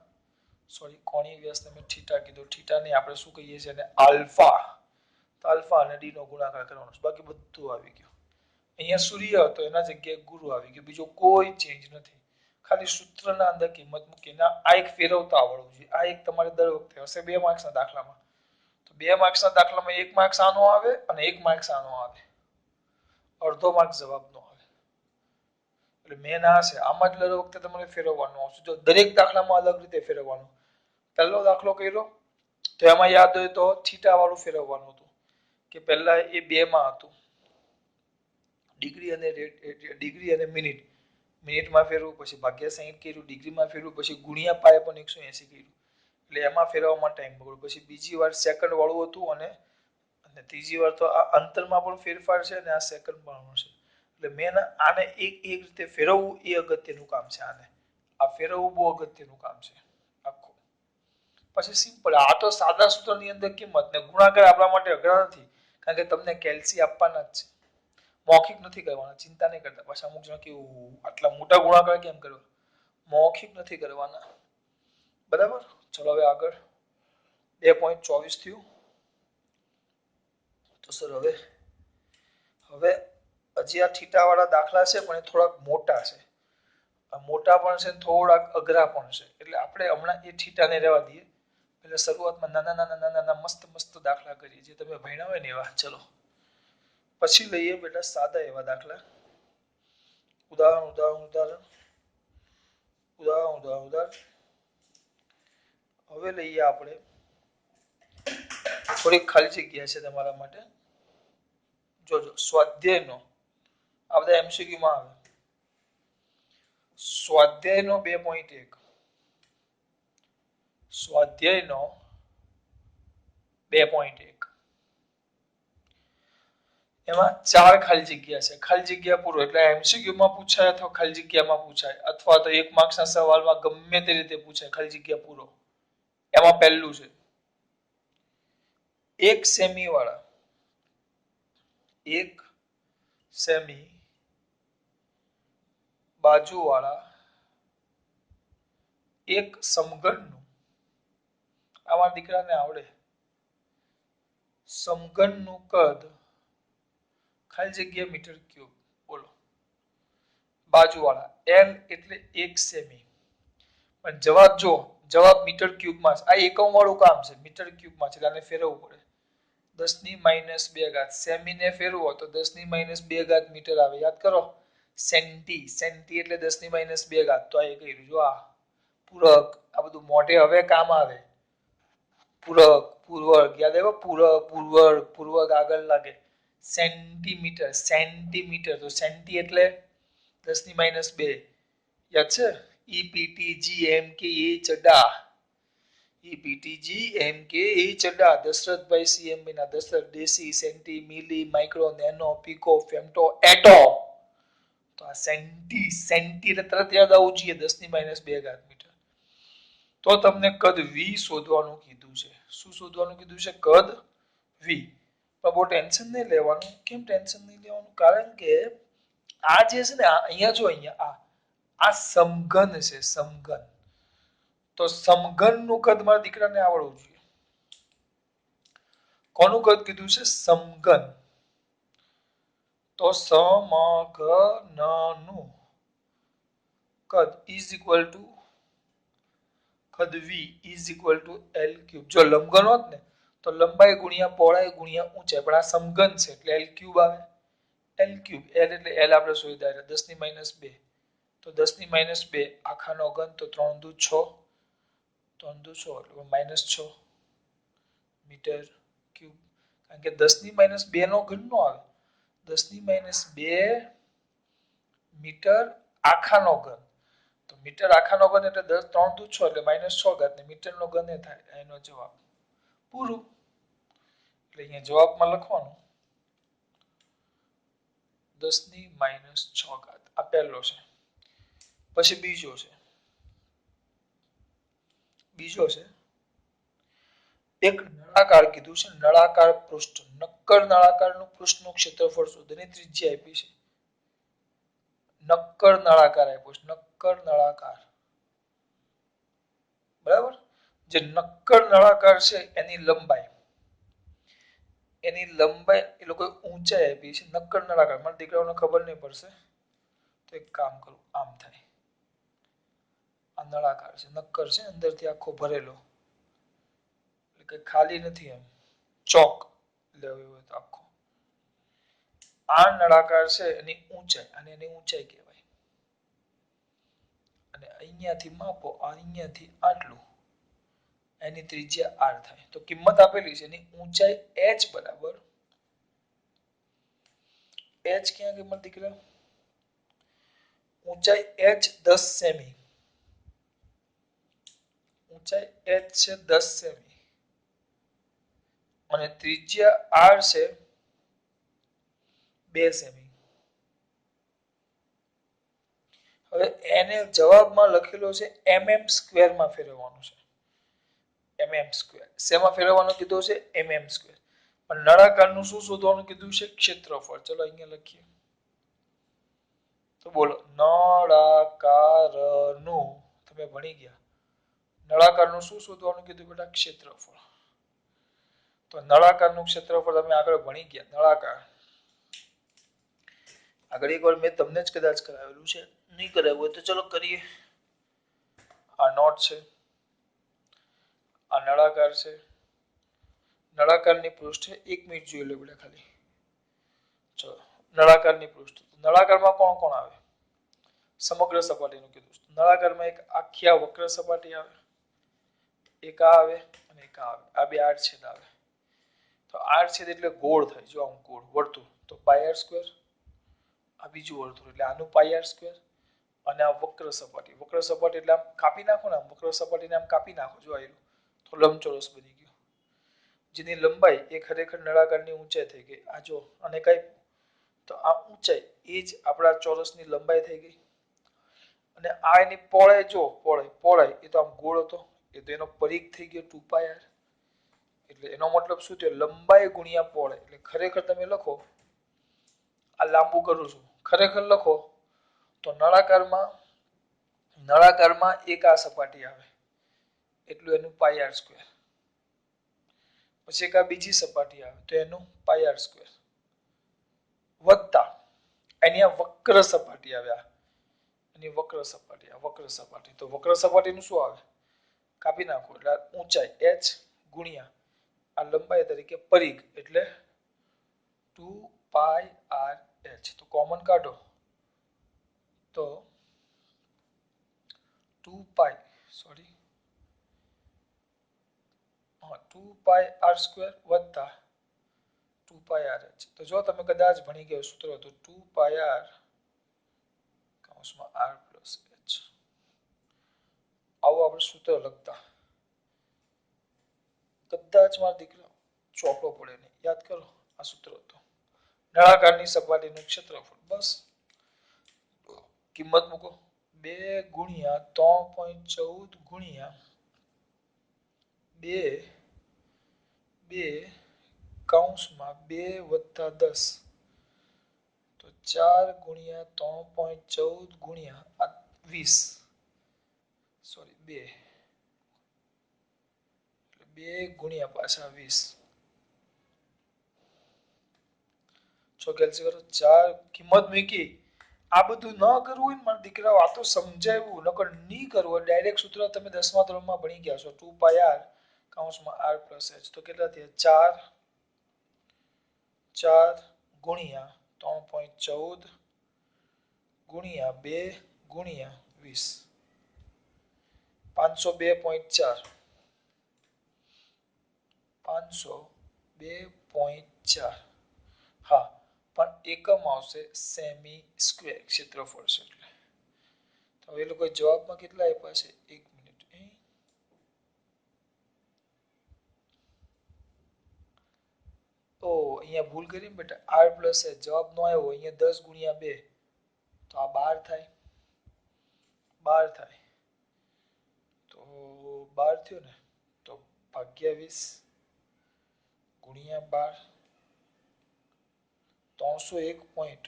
સોરી કોણીય વ્યાસને મેં થીટા કીધું થીટાને આપણે શું કહીએ છીએ અને આલ્ફા તો આલ્ફા અને ડી નો ગુણાકાર કરવાનો છે બાકી બધું આવી ગયું અહીંયા સૂર્ય હતો એના જગ્યાએ ગુરુ આવી ગયો બીજો કોઈ ચેન્જ નથી ખાલી સૂત્રના અંદર કિંમત મૂકીને આ એક ફેરવતા આવડવું જોઈએ આ એક તમારે દર વખતે હશે 2 માર્ક્સના દાખલામાં તો 2 માર્ક્સના દાખલામાં 1 માર્ક્સ આનો આવે અને 1 માર્ક્સ આનો આવે અડધો માર્ક જવાબનો આવે એટલે મેન આ છે આમાં જ દર વખતે તમારે ફેરવવાનું આવશે જો દરેક દાખલામાં અલગ રીતે ફેરવવાનું પહેલો દાખલો કર્યો તો એમાં યાદ હોય તો થીટા વાળું ફેરવવાનું હતું કે પહેલા એ 2 માં હતું ડિગ્રી અને મિનિટમાં ફેરવું પછી ભાગ્યા 60 કર્યું ડિગ્રીમાં ફેરવું પછી ગુણ્યા પાય પણ 180 કર્યું એટલે એમાં ફેરવવામાં ટાઈમ બગડ્યો પછી બીજી વાર સેકન્ડ વાળું હતું અને ત્રીજી વાર તો આ અંતરમાં પણ ફેરફાર છે અને આ સેકન્ડ પણ છે એટલે મેન આને એક રીતે ફેરવવું એ અગત્યનું કામ છે આને આ ફેરવવું બહુ અગત્યનું કામ છે આખું પછી સિમ્પલ આ તો સાદા સૂત્રની અંદર કિંમત ને ગુણાકાર આપણા માટે અઘરા નથી કારણ કે તમને કેલ્સી આપવાના જ છે મૌખિક નથી કરવાના ચિંતા નહીં કરતા પાછા અમુક જણા કેવું આટલા મોટા ગુણાકાર કેમ કરવા મૌખિક નથી કરવાના બરાબર ચલો હવે આગળ 2.24 થયું તો સર હવે હજી આ થીટા વાળા દાખલા છે પણ એ થોડાક મોટા છે આ મોટા પણ છે થોડાક અઘરા પણ છે એટલે આપણે હમણાં એ થીટાને રહેવા દઈએ એટલે શરૂઆતમાં નાના મસ્ત દાખલા કરીએ જે તમે ભણ્યા હોય ને એવા ચલો પછી લઈએ બેટા સાદા એવા દાખલા ઉદાહરણ હવે લઈએ આપણે થોડી ખાલી જગ્યા છે તમારા માટે જોજો સ્વાધ્યાયનો આ બધા એમસીક્યુ માં આવે સ્વાધ્યાયનો 2.1 એમાં 4 ખાલી જગ્યા છે ખાલી જગ્યા પૂરો એટલે એમસીક્યુ માં પૂછાય અથવા ખાલી જગ્યામાં પૂછાય અથવા તો 1 માર્ક્સના સવાલમાં ગમે તે રીતે પૂછાય ખાલી જગ્યા પૂરો એમાં પહેલું છે 1 સેમી વાળા 1 સેમી બાજુવાળા એક સમઘનનું આવા દીકરાને આવડે સમઘનનું કદ ખાલી જગ્યા મીટર ક્યુબ બોલો બાજુવાળા l એટલે 1 સેમી પણ જવાબ મીટર ક્યુબમાં છે આ એકમ વાળું કામ છે મીટર ક્યુબમાં છે આને ફેરવવું પડે 10⁻². સેમીને ફેરવો તો 10⁻² મીટર આવે યાદ કરો સેન્ટી એટલે 10⁻². તો આ કર્યું જો આ પૂરક આ બધું મોઢે હવે કામ આવે પૂરક પૂર્વક યાદ આવ્યો પૂર્વક આગળ લાગે સેન્ટીમીટર તો સેન્ટી એટલે 10⁻2 યાદ છે? EPTGMKE ચડા, EPTGMKE ચડા, દશરથભાઈ CM ના દશરથ દેશી સેન્ટી મિલી માઇક્રો નેનો પીકો ફેમટો એટો. તો આ સેન્ટી એટલે તરત યાદ આવવું જોઈએ 10⁻2 મીટર. તો તમને કદ V શોધવાનું કીધું છે. શું શોધવાનું કીધું છે? કદ V. પણ બહુ ટેન્શન નહીં લેવાનું. કેમ ટેન્શન નહીં લેવાનું? કારણ કે આ જે છે ને અહીંયા જો અહીંયા આ સમઘન છે, સમઘન. તો સમઘનનું કદ મારા દીકરાને આવડવું જોઈએ. કોનું કદ કીધું છે? સમઘન. તો સમઘનનું કદ ઇઝ ઇક્વલ ટુ કદ V is equal two L cube. જો લંબઘન હોત ને તો લંબાઈ ગુણ્યા પહોળાઈ ગુણ્યા ઊંચાઈ, પણ આ સમઘન છે એટલે L ક્યુબ આવે. L ક્યુબ, L એટલે L આપણે શોધ્યા એટલે 10⁻2. તો 10⁻2 આખાનો ઘન તો 3 દુ 6, 3 દુ 6 એટલે -6 મીટર ક્યુબ. કારણ કે 10⁻2 નો ઘન નો આવે, 10⁻2 મીટર આખાનો ઘન. તો મીટર આખાનો ઘન એટલે 3 દુ 6 એટલે -6 ઘાત ને મીટરનો ઘન એ થાય. એનો જવાબ પૂરું. એટલે અહીંયા જવાબમાં લખવાનું 10⁻6 ઘાત. આ પહેલો છે. પછી બીજો છે. એક નળાકાર કીધું છે, નળાકાર પૃષ્ઠ. નક્કર નળાકારનું પૃષ્ઠનું ક્ષેત્રફળ શોધો. એની ત્રિજ્યા આપી છે. નક્કર નળાકાર આપ્યો છે, નક્કર નળાકાર. બરાબર? જે નક્કર નળાકાર છે એની લંબાઈ એ લોકો ઊંચાઈ આપી છે. નક્કર નળાકાર મારા દીકરાઓને ખબર નહીં પડશે તો એક કામ કરું, આમ થાય. આ નળાકાર છે, નક્કર છે, અંદરથી આખો ભરેલો, એટલે કે ખાલી નથી. એમ ચોક લેવું હોય તો આખો આ નળાકાર છે એની ઊંચાઈ, અને એની ઊંચાઈ કહેવાય. અને અહીંયાથી માપો, અહીંયાથી આટલું, એની ત્રિજ્યા r થાય. તો કિંમત આપેલી છે એની ઊંચાઈ h બરાબર h ક્યાં ગઈ મારા દીકરા? ઊંચાઈ h 10 સેમી. ઊંચાઈ h છે 10 સેમી અને ત્રિજ્યા r છે 2 સેમી. હવે એને જવાબમાં લખેલો છે mm સ્ક્વેરમાં ફેરવવાનું છે. mm સ્ક્વેર શેમાં ફેરવવાનું કીધું છે? mm square. પણ નળાકારનું શું શોધવાનું કીધું છે? ક્ષેત્રફળ. ચલો અહીંયા લખીએ. તો બોલો, નળાકારનું, તમે ભણી ગયા, નળાકારનું શું શોધવાનું કીધું બેટા? ક્ષેત્રફળ. તો નળાકારનું ક્ષેત્રફળ તમે આગળ ભણી ગયા. નળાકાર આગળ એકવાર મેં તમને જ કદાચ કરાવેલું છે, નહીં કરાવ્યું હોય તો ચલો કરીએ. આ નોટ છે, આ નળાકાર છે. નળાકારની પૃષ્ઠ 1 મિનિટ જોઈ લો બેટા ખાલી. ચલો, નળાકારની પૃષ્ઠ. નળાકારમાં કોણ કોણ આવે? સમગ્ર સપાટીનું કીધું. નળાકારમાં એક આખી આ વક્ર સપાટી આવે, એક આ આવે અને એક આ આવે. આ બે આડછેદ આવે. તો આડછેદ એટલે ગોળ થાય. જો આમ ગોળ વર્તુળ તો પાય r સ્ક્વેર. આ બીજું વર્તુળ એટલે આનું પાય r સ્ક્વેર. અને આ વક્ર સપાટી, વક્ર સપાટી એટલે આમ કાપી નાખો ને, વક્ર સપાટીને આમ કાપી નાખો. જો આવ્યું તો લંબચોરસ બની ગયું. જેની લંબાઈ એ ખરેખર નળાકારની ઊંચાઈ થઈ ગઈ. આ જો અને કઈ તો આ ઊંચાઈ એ જ આપણા ચોરસની લંબાઈ થઈ ગઈ. અને આ એની પહોળાઈ, જો પહોળાઈ એ તો આમ ગોળ હતો, એ તો એનો પરિઘ થઈ ગયો 2πr. એટલે એનો મતલબ શું થયો? લંબાઈ ગુણ્યા પહોળાઈ. એટલે ખરેખર તમે લખો, આ લાંબુ કરું છું, ખરેખર લખો તો નળાકારમાં એક આ સપાટી આવે એટલું એનું પાય r સ્ક્વેર. પછી એક આ બીજી સપાટી આવે તો એનું પાય r સ્ક્વેર વત્તા એની આ વક્ર સપાટી આવે, એની વક્ર સપાટી, આ વક્ર સપાટી. તો વક્ર સપાટીનું શું આવે? કાપી નાખો એટલે ઊંચાઈ h ગુણ્યા આ લંબાઈ તરીકે પરિઘ એટલે 2πrh. તો કોમન કાઢો તો 2πr સ્ક્વેર વત્તા 2πrh. તો જો તમે કદાચ ભણી ગયા સૂત્ર તો 2πr કૌંસમાં r પ્લસ h. આવું આપણે સૂત્ર લખતા કદાચ મારા દીકરા ચોપડો પડે નહીં. યાદ કરો આ સૂત્ર હતું. નળાકારની સપાટીનું ક્ષેત્રફળ. બસ કિંમત મૂકો 2 ગુણ્યા 3.14 ગુણ્યા 2 કૌંસમાં 2 વત્તા 10 તો 4 ગુણ્યા 3.14 ગુણ્યા 20 સોરી 2 ગુણ્યા પાછા 20 છો કેલ્સી કરો 4 કિંમત મૂકી. આ બધું ન કરવું હોય ને મારા દીકરાઓ આ તો સમજાવ્યું નકર નહીં કરવું ડાયરેક્ટ સૂત્ર તમે 10મા ધોરણમાં ભણી ગયા છો 2 પાઈ r કૌંસમાં r પ્લસ h તો કેટલા થયા 4 ગુણ્યા 3.14 ગુણ્યા 2 ગુણ્યા 20 502.4 502.4 હા પણ એકમ આવશે સેમી સ્ક્વેર ક્ષેત્રફળ છે એટલે તો એ લોકો જવાબમાં કેટલા આપ્યા છે 1 મિનિટ તો અહીંયા ભૂલ કરી ને બેટા r પ્લસ h જવાબ નો આવ્યો અહીંયા 10 ગુણ્યા 2 તો આ 12 થાય તો 12 થયો ને તો ભાગ્યા 20 ગુણ્યા 12 301 પોઈન્ટ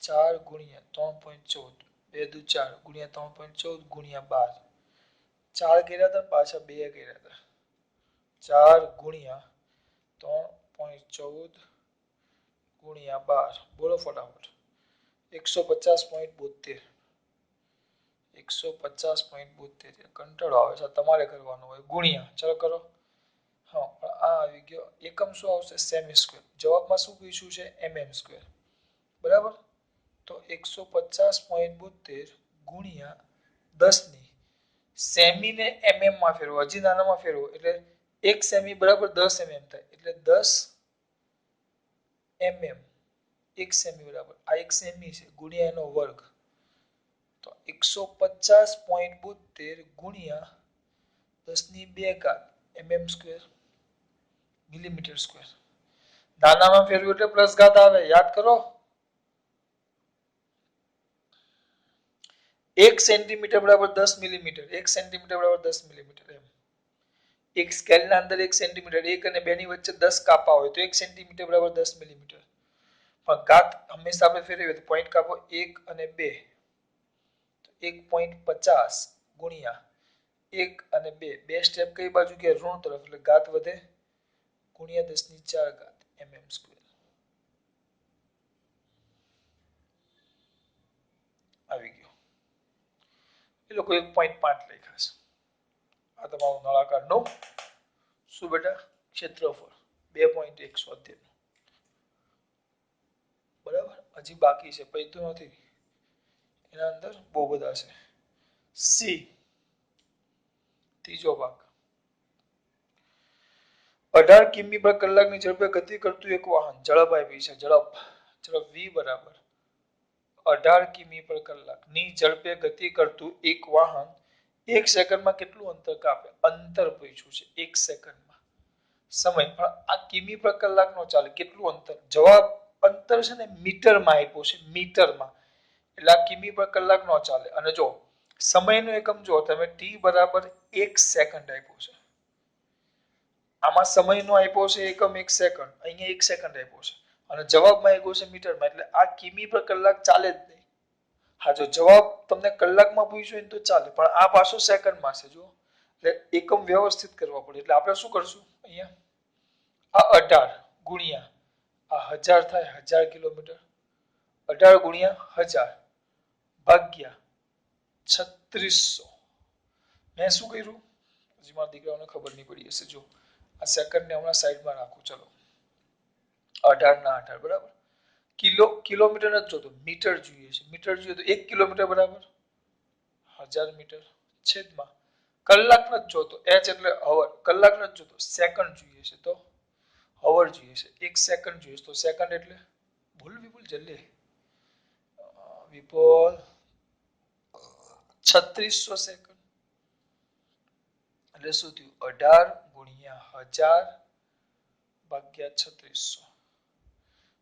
4 ગુણ્યા 3.14 2 દુ 4 ગુણ્યા 3.14 ગુણ્યા 12 4 કર્યા હતા પાછા 2 કર્યા હતા 4 ગુણ્યા 3.14 ગુણ્યા 12 બોલો ફટાફટ 150.72 150.72 કંટાળો આવે છે તમારે કરવાનો હોય ગુણ્યા ચલો કરો હા પણ આ આવી ગયો એકમ શું આવશે સેમી સ્ક્વેર જવાબમાં શું પૂછ્યું છે mm સ્ક્વેર બરાબર તો 150.72 ગુણ્યા 10 ની સેમી ને mm માં ફેરવો હજી નાનામાં ફેરવો એટલે 1 સેમી બરાબર 10 mm થાય એટલે 10 mm 1 સેમી બરાબર આ 1 સેમી છે ગુણ્યા એનો વર્ગ તો 150.72 ગુણ્યા 10 ની 2 ઘાત mm સ્ક્વેર મિલીમીટર સ્ક્વેર નાનામાં ફેરવ્યું એટલે પ્લસ ઘાત આવે યાદ કરો 1 સેન્ટીમીટર બરાબર 10 મિલીમીટર 1 સેન્ટીમીટર બરાબર 10 મિલીમીટર એમ એક સ્કેલના અંદર 1 સેન્ટીમીટર 1 અને 2 ની વચ્ચે 10 કાપા હોય તો 1 સેન્ટીમીટર બરાબર 10 મિલીમીટર પણ ઘાત હંમેશા આપણે ફેરવીએ તો પોઈન્ટ કાપો 1 અને 2 તો 1.50 ગુણ્યા 1 અને 2 બે સ્ટેપ કઈ બાજુ ગયા ઋણ તરફ એટલે ઘાત વધે ગુણ્યા 10 ની 4 ઘાત mm સ્ક્વેર આવી ગયો એ લોકો 1.5 લખ્યા છે આ તમારું નળાકારનું શું બેટા ક્ષેત્રફળ 2.1 સ્વાધ્યાયનું બરાબર હજી બાકી છે પૈતું નથી એના અંદર બહુ બધા છે સી ત્રીજો ભાગ 18 કિમી પર કલાકની ઝડપે ગતિ કરતું એક વાહન ઝડપ આપી છે ઝડપ v બરાબર 18 કિમી પર કલાકની ઝડપે ગતિ કરતું એક વાહન 1 સેકન્ડમાં કેટલું અંતર કાપે અંતર પૂછ્યું છે 1 સેકન્ડમાં સમય પણ આ કિમી પર કલાક નો ચાલે કેટલું અંતર જવાબ અંતર છે ને મીટરમાં આપ્યો છે મીટરમાં એટલે આ કિમી પર કલાક નો ચાલે અને જો સમયનો એકમ જો તમે t બરાબર 1 સેકન્ડ આપ્યો છે આમાં સમયનો આપ્યો છે એકમ 1 સેકન્ડ અહીંયા 1 સેકન્ડ આપ્યો છે અને જવાબમાં આપ્યો છે મીટરમાં એટલે આ કિમી પર કલાક ચાલે જ નહીં હા જો જવાબ તમને કલાકમાં પૂછ્યો હોય તો ચાલે પણ આ પાછો સેકન્ડમાં છે જો એટલે એકમ વ્યવસ્થિત કરવા પડે એટલે આપણે શું કરશું અહીંયા આ 18 ગુણ્યા આ 1000 થાય 1000 કિલોમીટર 18 ગુણ્યા 1000 ભાગ્યા 3600 મેં શું કર્યું હજી મારા દીકરાઓને ખબર નહીં પડી હશે જો આ સેકન્ડને હમણાં સાઈડમાં રાખું ચલો 18 ના 18 બરાબર કિલોમીટર જ જોતો મીટર જોઈએ છે મીટર જોઈએ તો 1 કિલોમીટર બરાબર 1000 મીટર છેદમાં કલાક નથી જોતો h એટલે અવર કલાક નથી જોતો સેકન્ડ જોઈએ છે તો અવર જોઈએ છે 1 સેકન્ડ જોઈએ છે તો સેકન્ડ એટલે ભૂલ વિપુલ જલ્દી વિપુલ 3600 સેકન્ડ એટલે શું થયું 18 ગુણ્યા 1000 ભાગ્યા 3600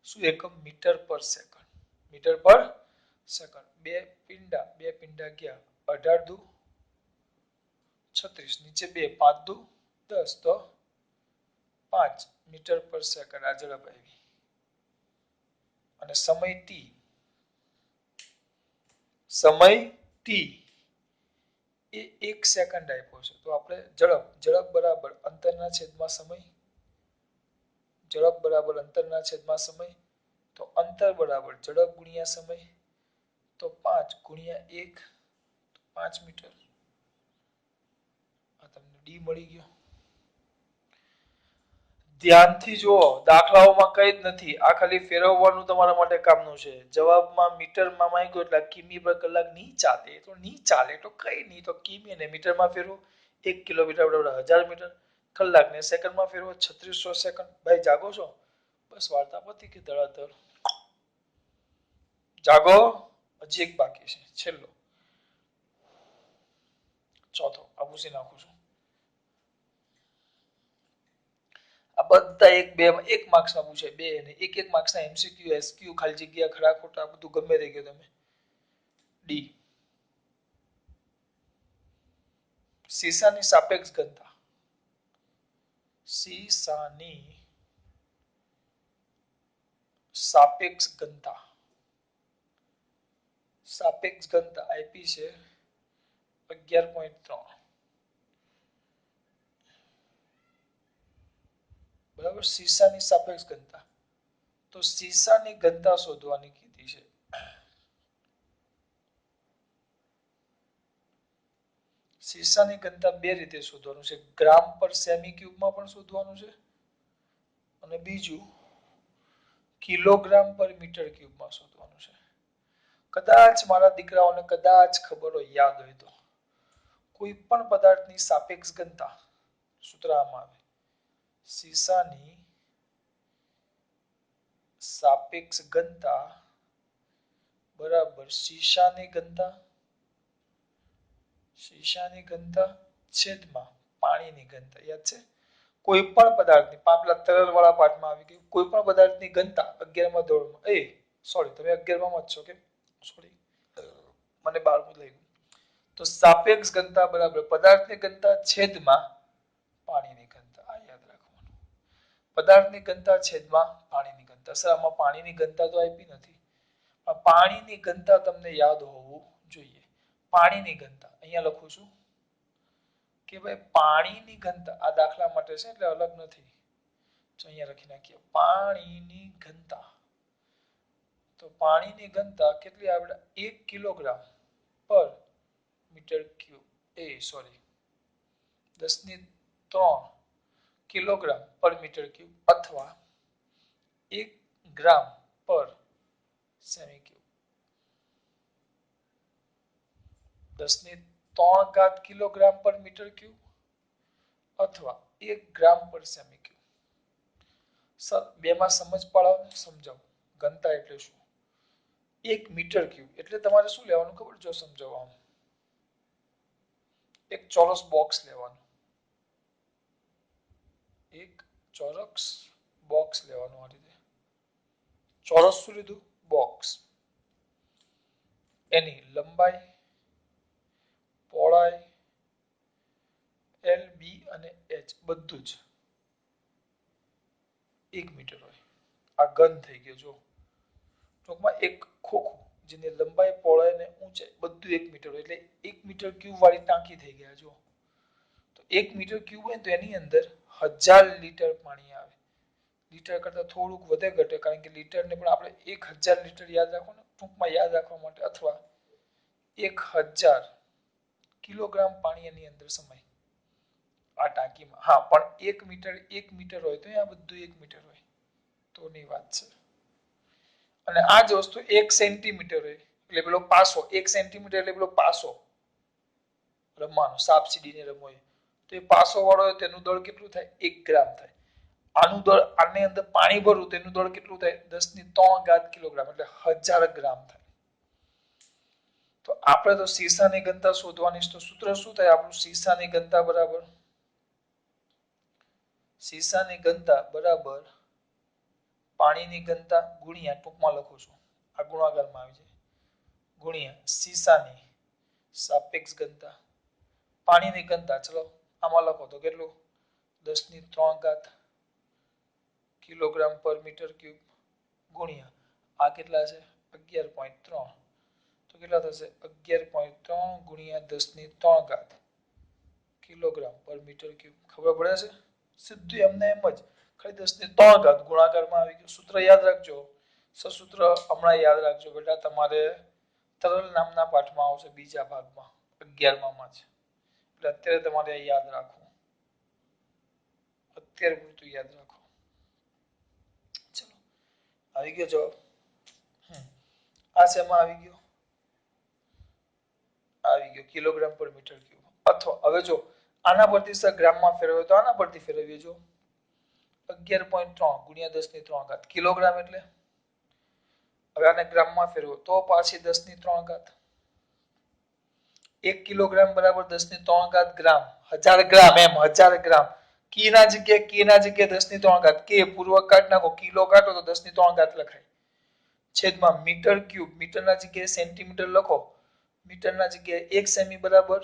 શું એકમ મીટર પર સેકન્ડ મીટર પર સેકન્ડ બે પિંડા ગયા 18 દુ 36 નીચે 2 5 દુ 10 તો 5 મીટર પર સેકન્ડ આ ઝડપ આવી અને સમય t એ 1 સેકન્ડ આપ્યો છે તો આપણે ઝડપ બરાબર અંતરના છેદમાં સમય ઝડપ બરાબર અંતરના છેદમાં સમય તો અંતર બરાબર ઝડપ ગુણ્યા સમય તો 5 ગુણ્યા 1 5 મીટર આ તમને ડી મળી ગયો ધ્યાનથી જુઓ દાખલાઓમાં કઈ જ નથી આ ખાલી ફેરવવાનું તમારા માટે કામનું છે જવાબમાં મીટરમાં માંગ્યો એટલે કિમી પર કલાક નહીં ચાલે તો કઈ નહીં તો કિમી અને મીટરમાં ફેરવો 1 કિલોમીટર બરાબર 1000 મીટર કલાકને સેકન્ડમાં ફેરવો 3600 સેકન્ડ ભાઈ જાગો છો બસ વાર્તા પતી કે ધડાધડ જાગો હજી એક બાકી છે છેલ્લો ચોથો આ પૂછી નાખું છું આ બધા એક માર્ક્સ ના પૂછે બે અને એક માર્ક્સ ના એમસીક્યુ એસક્યુ ખાલી જગ્યા ખરા ખોટા બધું ગમે તે ગયો તમે ડી સીસાની સાપેક્ષ ઘનતા સીસાની સાપેક્ષ ઘનતા આઈપી છે 11.3 બરાબર સીસાની સાપેક્ષ ઘનતા તો સીસાની ઘનતા શોધવાની કીધી છે સીસાની ઘનતા બે રીતે શોધવાનું છે ગ્રામ પર સેમી ક્યુબમાં પણ શોધવાનું છે અને બીજું કિલોગ્રામ પર મીટર ક્યુબમાં શોધવાનું છે કદાચ મારા દીકરાઓને કદાચ ખબર હોય યાદ હોય તો કોઈ પણ પદાર્થની સાપેક્ષ ઘનતા સૂત્ર આમાં આવે સીસાની સાપેક્ષ ઘનતા બરાબર સીસાની ઘનતા છેદમાં પાણીની ઘનતા યાદ છે કોઈ પણ પદાર્થની પાપલા તરલ વાળા પાઠમાં આવી ગયું કોઈ પણ પદાર્થની ઘનતા 11મા ધોરણમાં સોરી તમે 11માં જ છો કે સોરી મને 12મું લઈ ગયું તો સાપેક્ષ ઘનતા બરાબર પદાર્થની ઘનતા છેદમાં પાણીની ઘનતા આ યાદ રાખવાનું પદાર્થની ઘનતા છેદમાં પાણીની ઘનતા સર આમાં પાણીની ઘનતા તો આપી નથી પણ પાણીની ઘનતા તમને યાદ હોવું જોઈએ પાણીની ઘનતા અહીંયા લખું છું કે ભાઈ પાણીની ઘનતા આ દાખલા માટે છે એટલે અલગ નથી તો અહીંયા લખી નાખીએ પાણીની ઘનતા તો પાણીની ઘનતા કેટલી આવે 1 કિલોગ્રામ પર મીટર ક્યુબ 10³ કિલોગ્રામ પર મીટર ક્યુબ અથવા 1 ગ્રામ પર સેમી ક્યુબ 10³ કિલોગ્રામ પર મીટર ક્યુબ અથવા 1 ગ્રામ પર સેમી ક્યુબ સર બેમાં સમજ પાડો સમજાવો ઘનતા એટલે શું 1 મીટર ક્યુબ એટલે તમારે શું લેવાનું ખબર જો સમજાવવા એક ચોરસ બોક્સ લેવાનું એક ચોરસ બોક્સ લેવાનું આ રીતે ચોરસ શું લીધું બોક્સ એની લંબાઈ પહોળાઈ એલ બી અને એચ બધું જ 1 મીટર હોય આ ઘન થઈ ગયો જો ટૂંકમાં એક ખોખું જેની લંબાઈ પહોળાઈ અને ઊંચાઈ બધું 1 મીટર હોય એટલે 1 મીટર ક્યુબ વાળી ટાંકી થઈ ગયા જો તો 1 મીટર ક્યુબ હોય તો એની અંદર 1000 લીટર પાણી આવે લીટર કરતા થોડુંક વધે ઘટે કારણ કે લીટરને પણ આપણે 1000 લીટર યાદ રાખો ને ટૂંકમાં યાદ રાખવા માટે અથવા 1000 કિલોગ્રામ પાણી એની અંદર સમાય આ ટાંકીમાં હા પણ 1 મીટર હોય તો આ બધું 1 મીટર હોય તો ની વાત છે અને આ જ વસ્તુ 1 સેન્ટીમીટર હોય એટલે પેલો પાસો 1 સેન્ટીમીટર એટલે પેલો પાસો રમવાનો સાપ સીડીને રમવો હોય તો એ પાસો વાળો હોય તેનું દળ કેટલું થાય 1 ગ્રામ થાય. આનું દળ આની અંદર પાણી ભરવું તેનું દળ કેટલું થાય 10³ કિલોગ્રામ એટલે 1000 ગ્રામ થાય. તો આપણે તો સીસાની ઘનતા શોધવાની છે તો સૂત્ર શું થાય આપણું સીસાની ઘનતા બરાબર પાણીની ઘનતા ગુણ્યા ટૂંકમાં લખું છું આ ગુણાકારમાં આવી જાય ગુણ્યા સીસાની સાપેક્ષ ઘનતા પાણીની ઘનતા ચલો આમાં લખો તો કેટલું 10³ કિલોગ્રામ પર મીટર ક્યુબ ગુણ્યા આ કેટલા છે 11.3 તો કેટલા થશે 11.3 ગુણ્યા 10³ કિલોગ્રામ પર મીટર ક્યુબ ખબર પડે છે સીધું એમને એમ જ ખાલી 10³ ગુણાકારમાં આવી ગયું સૂત્ર યાદ રાખજો સસૂત્ર હમણાં યાદ રાખજો બેટા તમારે તરલ નામના પાઠમાં આવશે બીજા ભાગમાં 11માં છે એટલે અત્યારે તમારે યાદ રાખવું અત્યારે પૂરતું યાદ રાખો ચલો આવી ગયો જવાબ આ શેમાં આવી ગયો કિલોગ્રામ પર મીટર ક્યુબ અથવા હવે જો આના પરથી ગ્રામમાં ફેરવ્યો તો આના પરથી ફેરવીએ જો 11.3 ગુણ્યા 10³ કિલોગ્રામ એટલે હવે આને ગ્રામમાં ફેરવો તો પાછી 10³ 1 કિલોગ્રામ બરાબર 10³ ગ્રામ 1000 ગ્રામ એમ 1000 ગ્રામ કી ના જગ્યાએ 10³ કે પૂર્વક કાઢ નાખો કિલો કાઢો તો 10³ લખાય છેદમાં મીટર ક્યુબ મીટરના જગ્યાએ સેન્ટીમીટર લખો મીટરના જગ્યાએ 1 સેમી બરાબર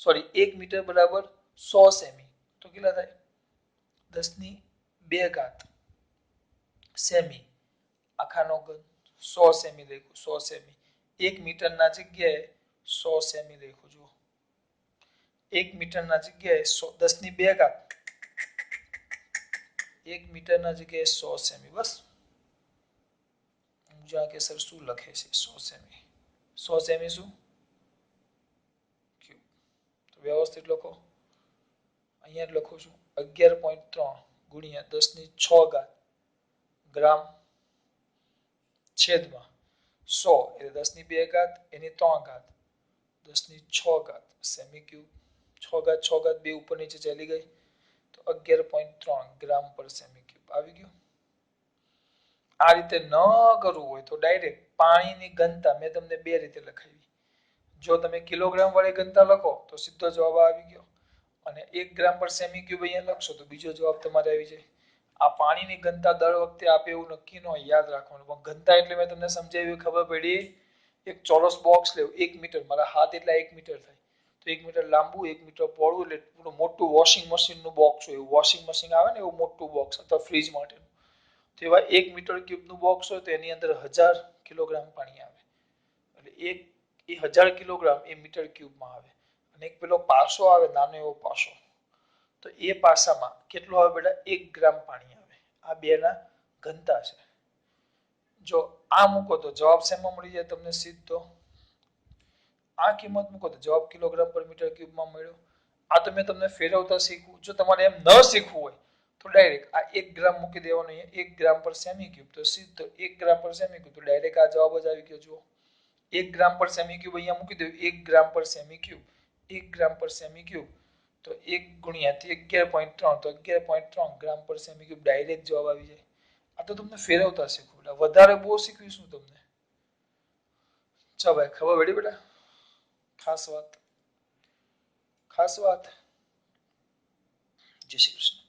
1 મીટર બરાબર 100 સેમી તો કેટલા થાય 10² સેમી આખાનો ઘન 100 સેમી લખ્યું 100 સેમી 1 મીટરના જગ્યાએ 100 સેમી લખ્યું જુઓ 1 મીટરના જગ્યાએ 10² 1 મીટરના જગ્યાએ 100 સેમી બસ ઊંજા કે સર શું લખે છે 100 સેમી 100 સેમી શું ક્યુબ તો વ્યવસ્થિત લખો અહીંયા જ લખું છું 11.3 ગુણ્યા 10⁶ ગ્રામ છેદમાં 100 એટલે 10² એની 3 10⁶ સેમી ક્યુબ 6 બે ઉપર નીચે ચાલી ગઈ તો 11.3 ગ્રામ પર સેમી ક્યુબ આવી ગયું આ રીતે ન કરવું હોય તો ડાયરેક્ટ પાણીની ઘનતા મેં તમને બે રીતે લખાવી જો તમે કિલોગ્રામ વાળી ઘનતા લખો તો સીધો જવાબ આવી ગયો અને 1 ગ્રામ પર સેમી ક્યુબ અહીંયા લખશો તો બીજો જવાબ તમારે આવી જાય આ પાણીની ઘનતા દર વખતે આપે એવું નક્કી ન હોય યાદ રાખવાનું પણ ઘનતા એટલે મેં તમને સમજાવ્યું ખબર પડી એક ચોરસ બોક્સ લેવું 1 મીટર મારા હાથ એટલા 1 મીટર થાય તો 1 મીટર લાંબુ 1 મીટર પહોળું એટલે મોટું વોશિંગ મશીનનું બોક્સ હોય વોશિંગ મશીન આવે ને એવું મોટું બોક્સ અથવા ફ્રીજ માટેનું તો એવા 1 મીટર ક્યુબનું બોક્સ હોય તો એની અંદર 1000 કિલોગ્રામ પાણી આવે એટલે એ 1000 કિલોગ્રામ એ મીટર ક્યુબમાં આવે અને એક પેલો પાસો આવે નાનો એવો પાસો તો એ પાસામાં કેટલું આવે બેટા 1 ગ્રામ પાણી આવે આ બેના ઘનતા છે જો આ મૂકો તો જવાબ શેમાં મળી જાય તમને સીધો આ કિંમત મૂકો તો જવાબ કિલોગ્રામ પર મીટર ક્યુબમાં મળ્યો આ તો મેં તમને ફેરવતા શીખવું જો તમારે એમ ન શીખવું હોય તો ડાયરેક્ટ આ 1 ગ્રામ મૂકી દેવાનો અહીંયા 1 ગ્રામ પર સેમી ક્યુબ તો સીધો 1 ગ્રામ પર સેમી ક્યુબ તો ડાયરેક્ટ આ જવાબ જ આવી ગયો જુઓ 1 ગ્રામ પર સેમી ક્યુબ અહીંયા મૂકી દો 1 ગ્રામ પર સેમી ક્યુબ 1 ગ્રામ પર સેમી ક્યુબ તો 1 ગુણ્યા 11.3 તો 11.3 ગ્રામ પર સેમી ક્યુબ ડાયરેક્ટ જવાબ આવી જાય આ તો તમને ફેરવતા શીખવું એટલે વધારે બહુ શીખવીશું તમને ચાલો ભાઈ ખબર પડી બેટા ખાસ વાત જય શ્રી કૃષ્ણ